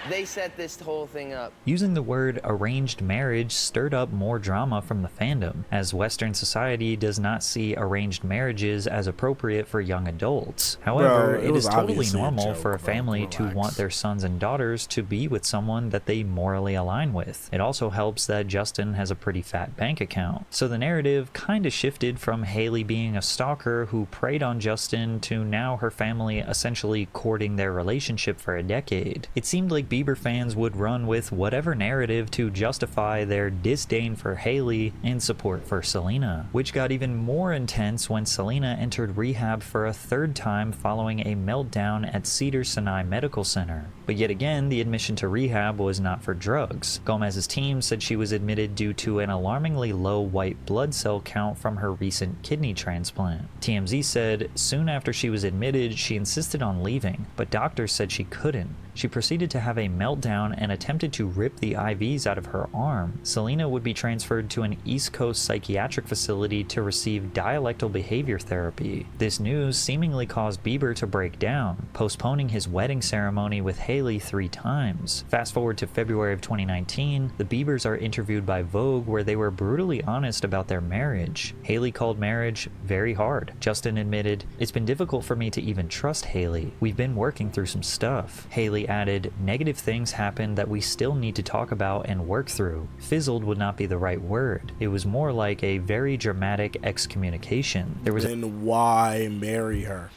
They set this whole thing up. Using the word arranged marriage stirred up more drama from the fandom, as Western society does not see arranged marriages as appropriate for young adults. However, it is totally normal for a family to want their sons and daughters to be with someone that they morally align with. It also helps that Justin has a pretty fat bank account. So the narrative kind of shifted from Hailey being a stalker who preyed on Justin to now her family essentially courting their relationship for a decade. It seemed like Bieber fans would run with whatever narrative to justify their disdain for Hailey and support for Jelena, which got even more intense when Jelena entered rehab for a third time following a meltdown at Cedars-Sinai Medical Center. But yet again, the admission to rehab was not for drugs. Gomez's team said she was admitted due to an alarmingly low white blood cell count from her recent kidney transplant. TMZ said soon after she was admitted, she insisted on leaving, but doctors said she couldn't. She proceeded to have a meltdown and attempted to rip the IVs out of her arm. Jelena would be transferred to an East Coast psychiatric facility to receive dialectal behavior therapy. This news seemingly caused Bieber to break down, postponing his wedding ceremony with Hailey 3 times. Fast forward to February of 2019, the Biebers are interviewed by Vogue where they were brutally honest about their marriage. Hailey called marriage very hard. Justin admitted, "It's been difficult for me to even trust Hailey. We've been working through some stuff." Hailey added, "Negative things happened that we still need to talk about and work through." Fizzled would not be the right word. It was more like a very dramatic excommunication. Then why marry her?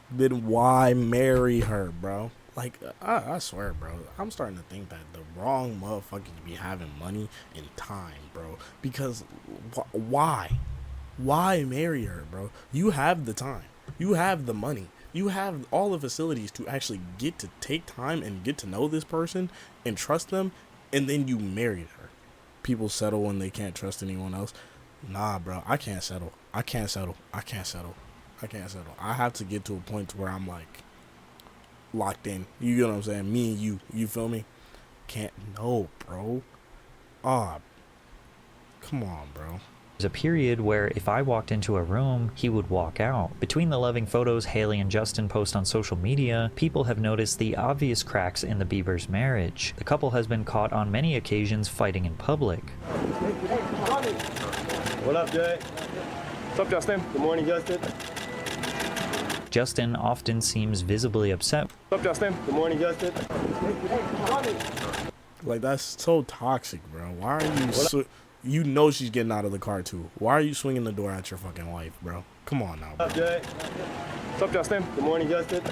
Then why marry her, bro? I swear, bro, I'm starting to think that the wrong motherfuckers be having money and time, bro. Because why? Why marry her, bro? You have the time. You have the money. You have all the facilities to actually get to take time and get to know this person and trust them, and then you married her. People settle when they can't trust anyone else. Nah, bro, I can't settle. I have to get to a point where I'm locked in. You get what I'm saying? Me and you feel me? No, bro. Come on, bro. There's a period where if I walked into a room, he would walk out. Between the loving photos Hailey and Justin post on social media, people have noticed the obvious cracks in the Biebers' marriage. The couple has been caught on many occasions fighting in public. What up, Jay? What's up, Justin? Good morning, Justin. Justin often seems visibly upset. What's up, Justin? Good morning, Justin. That's so toxic, bro. Why are you you know she's getting out of the car too. Why are you swinging the door at your fucking wife, bro? Come on now, bro. What's up, Jay? What's up, Justin? Good morning, Justin.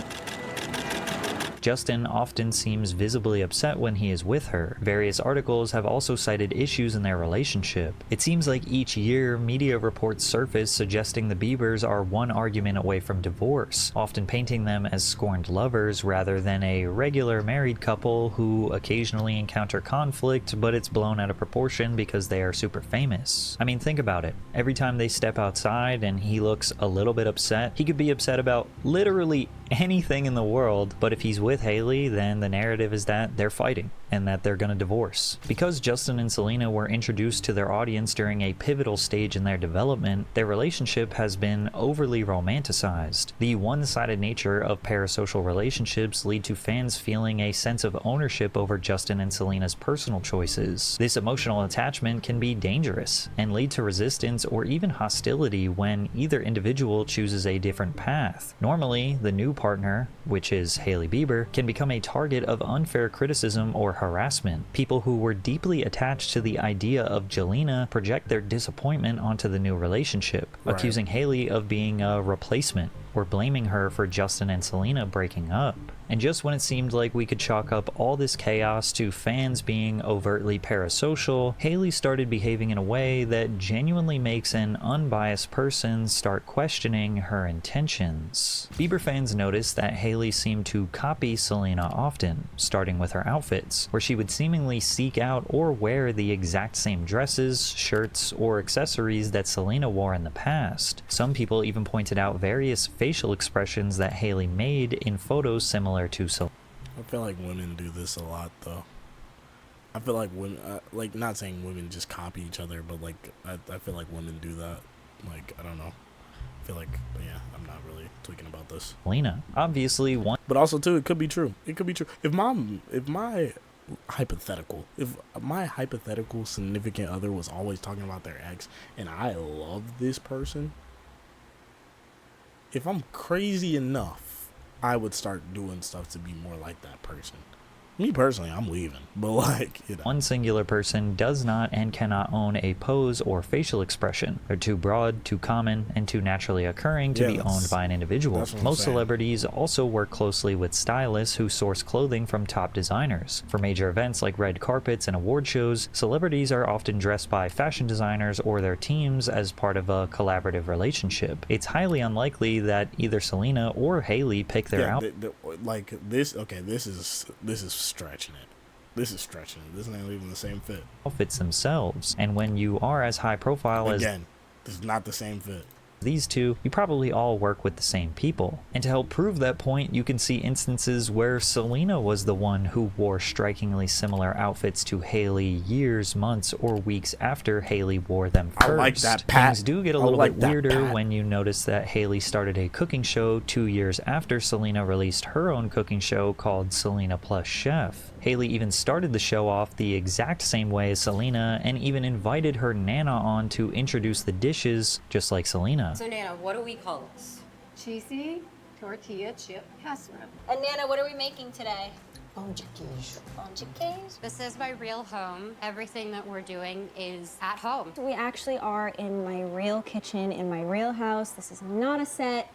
Justin often seems visibly upset when he is with her. Various articles have also cited issues in their relationship. It seems like each year, media reports surface suggesting the Biebers are one argument away from divorce, often painting them as scorned lovers rather than a regular married couple who occasionally encounter conflict, but it's blown out of proportion because they are super famous. I mean, think about it. Every time they step outside and he looks a little bit upset, he could be upset about literally anything in the world, but if he's with Hailey, then the narrative is that they're fighting and that they're gonna divorce. Because Justin and Selena were introduced to their audience during a pivotal stage in their development, their relationship has been overly romanticized. The one-sided nature of parasocial relationships lead to fans feeling a sense of ownership over Justin and Selena's personal choices. This emotional attachment can be dangerous and lead to resistance or even hostility when either individual chooses a different path. Normally, the new partner, which is Hailey Bieber, can become a target of unfair criticism or harassment. People who were deeply attached to the idea of Jelena project their disappointment onto the new relationship, accusing Hailey of being a replacement or blaming her for Justin and Selena breaking up. And just when it seemed like we could chalk up all this chaos to fans being overtly parasocial, Hailey started behaving in a way that genuinely makes an unbiased person start questioning her intentions. Bieber fans noticed that Hailey seemed to copy Selena often, starting with her outfits, where she would seemingly seek out or wear the exact same dresses, shirts, or accessories that Selena wore in the past. Some people even pointed out various facial expressions that Hailey made in photos similar to Selena. I feel like women do this a lot, though. I feel like women, like, not saying women just copy each other, but like I feel like women do that. Like, I don't know. I feel like, yeah, I'm not really tweaking about this. Selena, obviously one, but also too, it could be true. It could be true. If my hypothetical significant other was always talking about their ex, and I love this person, if I'm crazy enough, I would start doing stuff to be more like that person. Me personally, I'm leaving, but like, you know. One singular person does not and cannot own a pose or facial expression. They're too broad, too common, and too naturally occurring to be owned by an individual. Most celebrities also work closely with stylists who source clothing from top designers. For major events like red carpets and award shows, celebrities are often dressed by fashion designers or their teams as part of a collaborative relationship. It's highly unlikely that either Selena or Hailey pick their outfit. Like this, okay, this is stretching it. This is stretching it. This is not even the same fit. Outfits themselves, and when you are as high profile as this is not the same fit. These two, you probably all work with the same people. And to help prove that point, you can see instances where Selena was the one who wore strikingly similar outfits to Hailey years, months, or weeks after Hailey wore them first. I like that, Pat. Things do get a little bit weirder when you notice that Hailey started a cooking show 2 years after Selena released her own cooking show called Selena Plus Chef. Hailey even started the show off the exact same way as Selena and even invited her Nana on to introduce the dishes just like Selena. So Nana, what do we call this? Cheesy tortilla chip casserole. And Nana, what are we making today? Bon chiquis. Bon chiquis. This is my real home. Everything that we're doing is at home. We actually are in my real kitchen, in my real house. This is not a set.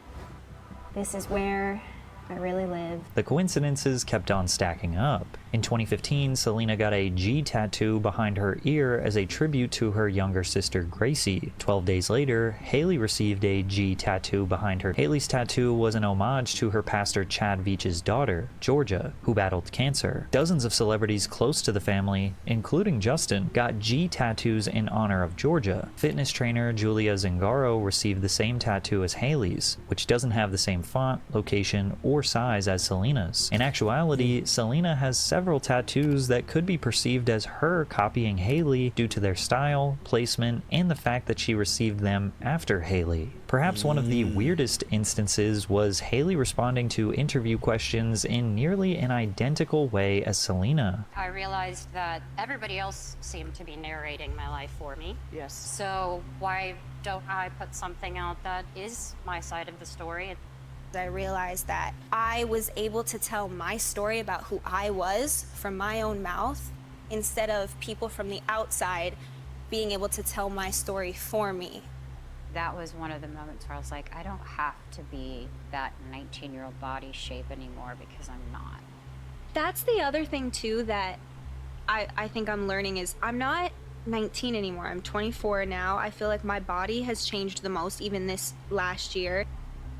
This is where I really live. The coincidences kept on stacking up. In 2015, Selena got a G tattoo behind her ear as a tribute to her younger sister Gracie. 12 days later, Hailey received a G tattoo behind her. Hailey's tattoo was an homage to her pastor Chad Veach's daughter, Georgia, who battled cancer. Dozens of celebrities close to the family, including Justin, got G tattoos in honor of Georgia. Fitness trainer Julia Zingaro received the same tattoo as Hailey's, which doesn't have the same font, location, or size as Selena's. In actuality, Selena has several tattoos that could be perceived as her copying Hailey due to their style, placement, and the fact that she received them after Hailey. Perhaps one of the weirdest instances was Hailey responding to interview questions in nearly an identical way as Selena. I realized that everybody else seemed to be narrating my life for me. Yes. So why don't I put something out that is my side of the story? I realized that I was able to tell my story about who I was from my own mouth instead of people from the outside being able to tell my story for me. That was one of the moments where I was like, I don't have to be that 19-year-old body shape anymore because I'm not. That's the other thing too that I think I'm learning is I'm not 19 anymore. I'm 24 now. I feel like my body has changed the most even this last year.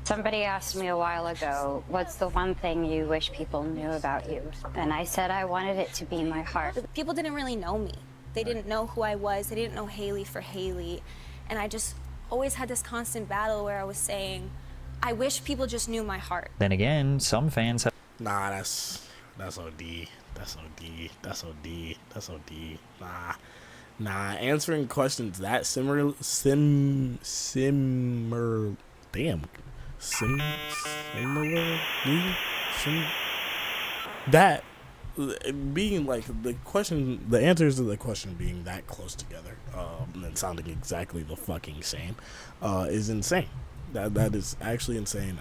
Somebody asked me a while ago, what's the one thing you wish people knew about you? And I said I wanted it to be my heart. People didn't really know me. They didn't know who I was. They didn't know Hailey for Hailey. And I just always had this constant battle where I was saying, I wish people just knew my heart. Then again, some fans have... Nah, that's OD. That's OD. That's OD. That's OD. Nah. Answering questions that similar. That being like the answers to the question being that close together, and sounding exactly the fucking same, is insane. That is actually insane.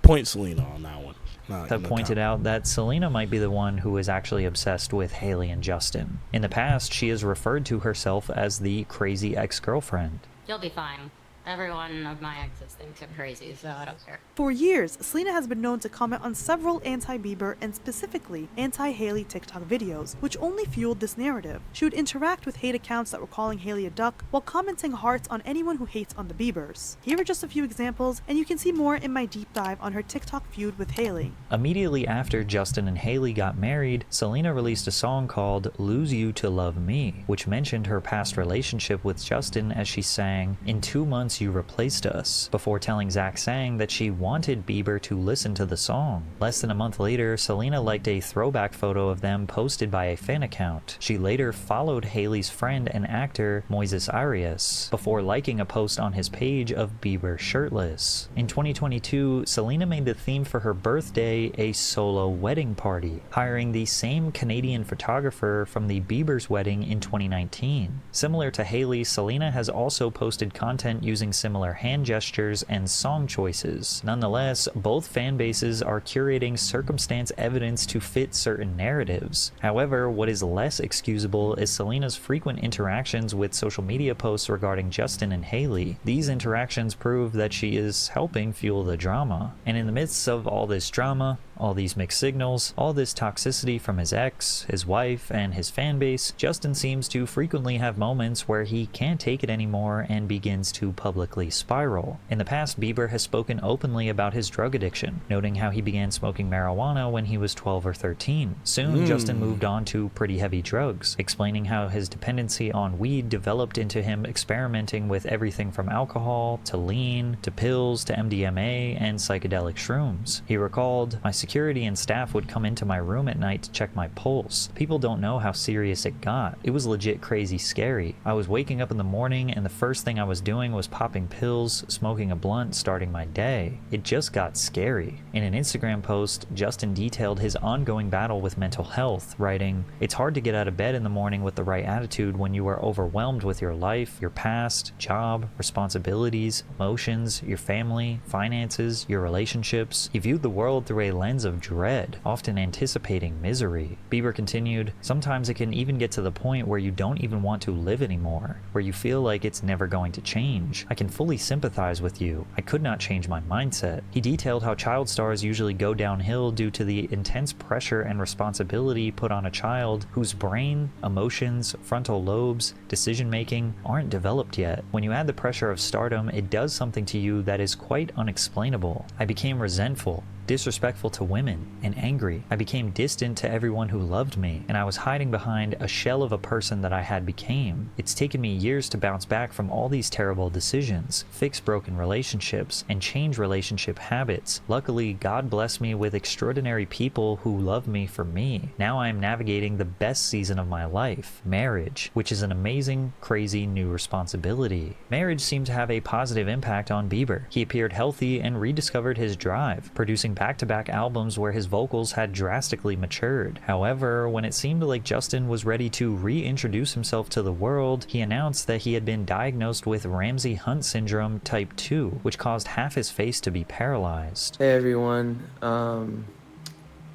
Point Selena on that one. Have pointed out that Selena might be the one who is actually obsessed with Hailey and Justin. In the past, she has referred to herself as the crazy ex-girlfriend. You'll be fine. Every one of my exes thinks I'm crazy, so I don't care. For years, Selena has been known to comment on several anti-Bieber and specifically anti-Hailey TikTok videos, which only fueled this narrative. She would interact with hate accounts that were calling Hailey a duck while commenting hearts on anyone who hates on the Biebers. Here are just a few examples, and you can see more in my deep dive on her TikTok feud with Hailey. Immediately after Justin and Hailey got married, Selena released a song called Lose You to Love Me, which mentioned her past relationship with Justin as she sang, "In 2 months you replaced us," before telling Zach Sang that she wanted Bieber to listen to the song. Less than a month later, Selena liked a throwback photo of them posted by a fan account. She later followed Hailey's friend and actor Moises Arias before liking a post on his page of Bieber shirtless. In 2022, Selena made the theme for her birthday a solo wedding party, hiring the same Canadian photographer from the Bieber's wedding in 2019. Similar to Hailey, Selena has also posted content using similar hand gestures and song choices. Nonetheless, both fan bases are curating circumstance evidence to fit certain narratives. However, what is less excusable is Selena's frequent interactions with social media posts regarding Justin and Hailey. These interactions prove that she is helping fuel the drama. And in the midst of all this drama, all these mixed signals, all this toxicity from his ex, his wife, and his fan base, Justin seems to frequently have moments where he can't take it anymore and begins to publicly spiral. In the past, Bieber has spoken openly about his drug addiction, noting how he began smoking marijuana when he was 12 or 13. Soon, Justin moved on to pretty heavy drugs, explaining how his dependency on weed developed into him experimenting with everything from alcohol, to lean, to pills, to MDMA, and psychedelic shrooms. He recalled, "My security and staff would come into my room at night to check my pulse. People don't know how serious it got. It was legit crazy scary. I was waking up in the morning and the first thing I was doing was popping pills, smoking a blunt, starting my day. It just got scary." In an Instagram post, Justin detailed his ongoing battle with mental health, writing, "It's hard to get out of bed in the morning with the right attitude when you are overwhelmed with your life, your past, job, responsibilities, emotions, your family, finances, your relationships. You viewed the world through a lens of dread, often anticipating misery." Bieber continued, "Sometimes it can even get to the point where you don't even want to live anymore, where you feel like it's never going to change. I can fully sympathize with you. I could not change my mindset." He detailed how child stars usually go downhill due to the intense pressure and responsibility put on a child whose brain, emotions, frontal lobes, decision-making aren't developed yet. When you add the pressure of stardom, it does something to you that is quite unexplainable. I became resentful, disrespectful to women, and angry. I became distant to everyone who loved me, and I was hiding behind a shell of a person that I had became. It's taken me years to bounce back from all these terrible decisions, fix broken relationships, and change relationship habits. Luckily, God blessed me with extraordinary people who love me for me. Now I am navigating the best season of my life, marriage, which is an amazing, crazy new responsibility. Marriage seemed to have a positive impact on Bieber. He appeared healthy and rediscovered his drive, producing back-to-back albums where his vocals had drastically matured. However, when it seemed like Justin was ready to reintroduce himself to the world, he announced that he had been diagnosed with Ramsay-Hunt syndrome type 2, which caused half his face to be paralyzed. Hey everyone,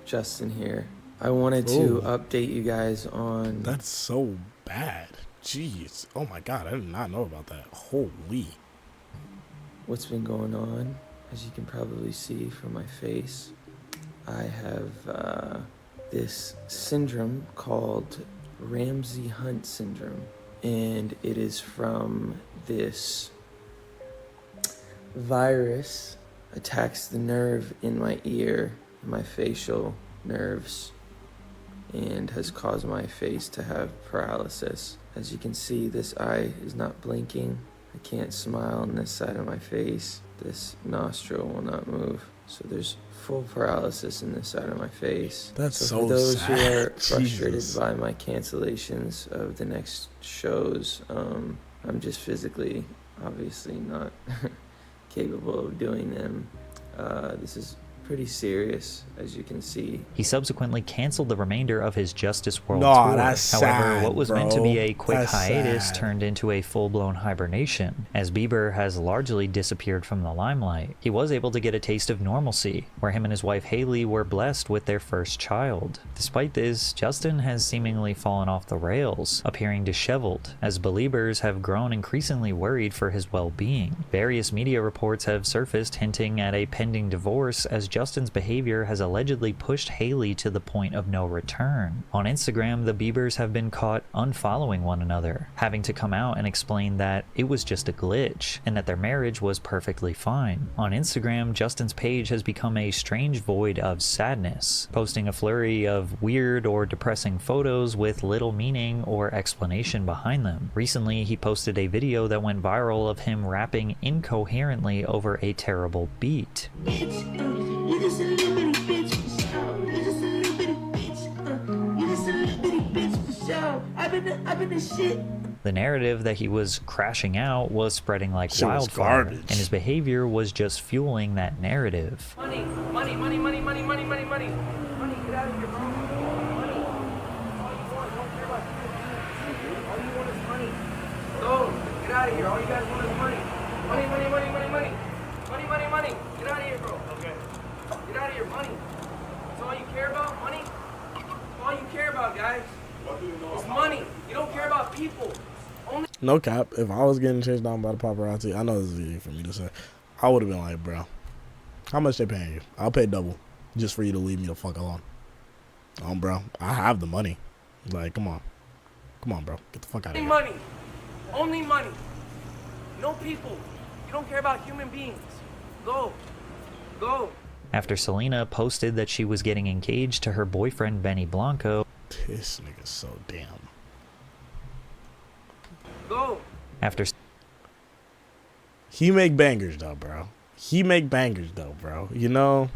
Justin here. I wanted to update you guys on... That's so bad. Jeez. Oh my god, I did not know about that. Holy. What's been going on. As you can probably see from my face, I have this syndrome called Ramsay-Hunt syndrome, and it is from this virus attacks the nerve in my ear, my facial nerves, and has caused my face to have paralysis. As you can see, this eye is not blinking. I can't smile on this side of my face. This nostril will not move. So there's full paralysis in this side of my face. That's so for those sad. who are frustrated Jesus. by my cancellations of the next shows, I'm just physically, obviously not capable of doing them. This is pretty serious, as you can see. He subsequently canceled the remainder of his Justice World Nah, tour. that's However, sad, what was bro. meant to be a quick That's hiatus sad. turned into a full-blown hibernation, as Bieber has largely disappeared from the limelight. He was able to get a taste of normalcy, where him and his wife Hailey were blessed with their first child. Despite this, Justin has seemingly fallen off the rails, appearing disheveled, as believers have grown increasingly worried for his well-being. Various media reports have surfaced hinting at a pending divorce, as Justin's behavior has allegedly pushed Hailey to the point of no return. On Instagram, the Biebers have been caught unfollowing one another, having to come out and explain that it was just a glitch, and that their marriage was perfectly fine. On Instagram, Justin's page has become a strange void of sadness, posting a flurry of weird or depressing photos with little meaning or explanation behind them. Recently, he posted a video that went viral of him rapping incoherently over a terrible beat. You just a little bitty bitch for sure. You just a little bitty bitch. You just a little bitty bitch for sure. I've been the shit. The narrative that he was crashing out was spreading like Shit was wildfire, garbage. and his behavior was just fueling that narrative. Money, money, money, money, money, money, money, money. Money, get out of here, bro. Money. All you want, don't care about you. All you want is money. Go, get out of here. All you guys want is money. Money, money, money, money, money. Money, money, money. Get out of here, bro. Okay. Get out of here, money. That's all you care about, money? That's all you care about, guys. It's money. You don't care about people. Only No cap. If I was getting chased down by the paparazzi, I know this is easy for me to say, I would have been like, bro, how much they paying you? I'll pay double just for you to leave me the fuck alone. Bro, I have the money. Like, come on. Come on, bro. Get the fuck out of here. money. Only money. No people. You don't care about human beings. Go. Go. After Selena posted that she was getting engaged to her boyfriend Benny Blanco, This nigga's so damn. Go. after He make bangers though, bro. He make bangers though, bro. You know?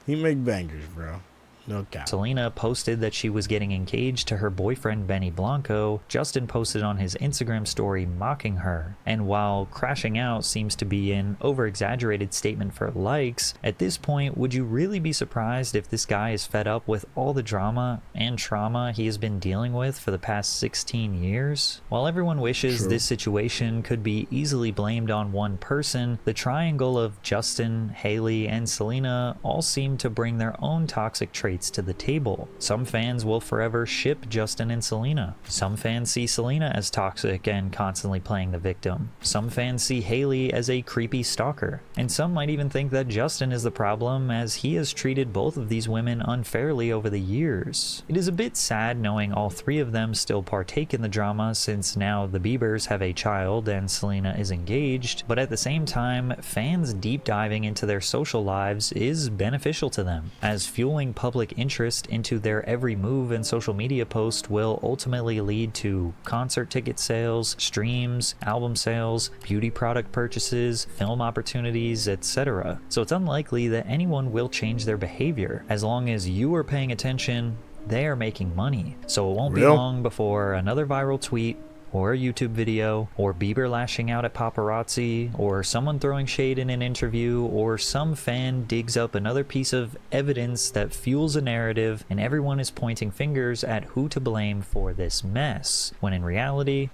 He make bangers, bro. No cap. Selena posted that she was getting engaged to her boyfriend Benny Blanco, Justin posted on his Instagram story mocking her. And while crashing out seems to be an over-exaggerated statement for likes, at this point, would you really be surprised if this guy is fed up with all the drama and trauma he has been dealing with for the past 16 years? While everyone wishes True. this situation could be easily blamed on one person, the triangle of Justin, Hailey, and Selena all seem to bring their own toxic traits to the table. Some fans will forever ship Justin and Selena. Some fans see Selena as toxic and constantly playing the victim. Some fans see Hailey as a creepy stalker. And some might even think that Justin is the problem, as he has treated both of these women unfairly over the years. It is a bit sad knowing all three of them still partake in the drama, since now the Biebers have a child and Selena is engaged, but at the same time, fans deep diving into their social lives is beneficial to them, as fueling public interest into their every move and social media post will ultimately lead to concert ticket sales, streams, album sales, beauty product purchases, film opportunities, etc. So it's unlikely that anyone will change their behavior. As long as you are paying attention, they are making money. So it won't be long before another viral tweet, or a YouTube video, or Bieber lashing out at paparazzi, or someone throwing shade in an interview, or some fan digs up another piece of evidence that fuels a narrative, and everyone is pointing fingers at who to blame for this mess, when in reality,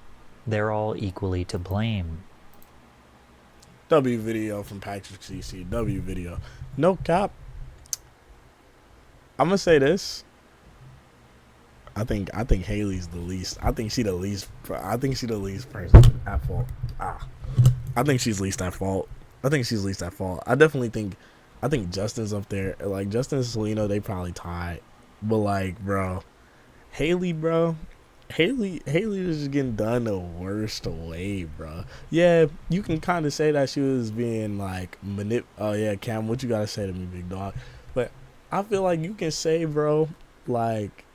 they're all equally to blame. W video from Patrick CC. W video. No cap. I'm gonna say this. I think Hailey's the least. I think she the least person at fault. I think she's least at fault. I definitely think. I think Justin's up there. Like Justin and Selena, they probably tied. But like, bro, Hailey was just getting done the worst way, bro. Yeah, you can kind of say that she was being like oh yeah, Cam, what you gotta say to me, big dog? But I feel like you can say, bro, like,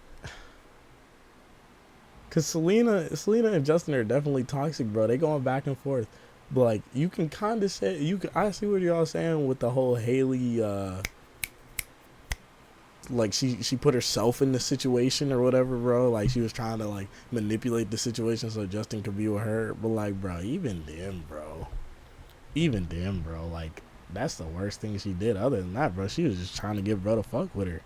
cause Selena and Justin are definitely toxic, bro. They going back and forth. But like, you can kind of say, I see what y'all saying with the whole Hailey, like she put herself in the situation or whatever, bro. Like she was trying to like manipulate the situation so Justin could be with her. But like, bro, even then, bro, like that's the worst thing she did. Other than that, bro, she was just trying to get bro to fuck with her,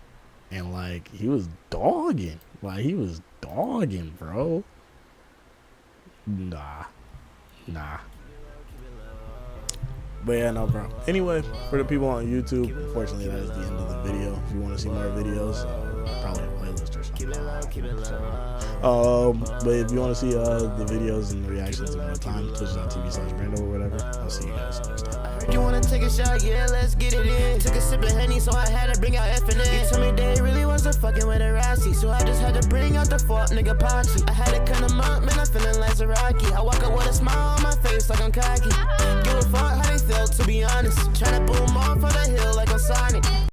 and like he was dogging, bro. Nah. But yeah, no, bro. Anyway, for the people on YouTube, unfortunately, that is the end of the video. If you want to see more videos, probably a playlist or something. But if you want to see the videos and the reactions in real time, twitch.tv/Brando or whatever. I'll see you guys next time. You wanna take a shot? Yeah, let's get it in. Took a sip of Henny, so I had to bring out F&N. You told me they really wasn't fucking with a Rassy, so I just had to bring out the fault, nigga Pachi. I had to cut them up, man, I'm feeling like Zaraki. I walk up with a smile on my face like I'm cocky. Give a fuck how they feel, to be honest. Tryna boom off on the hill like I'm Sonic.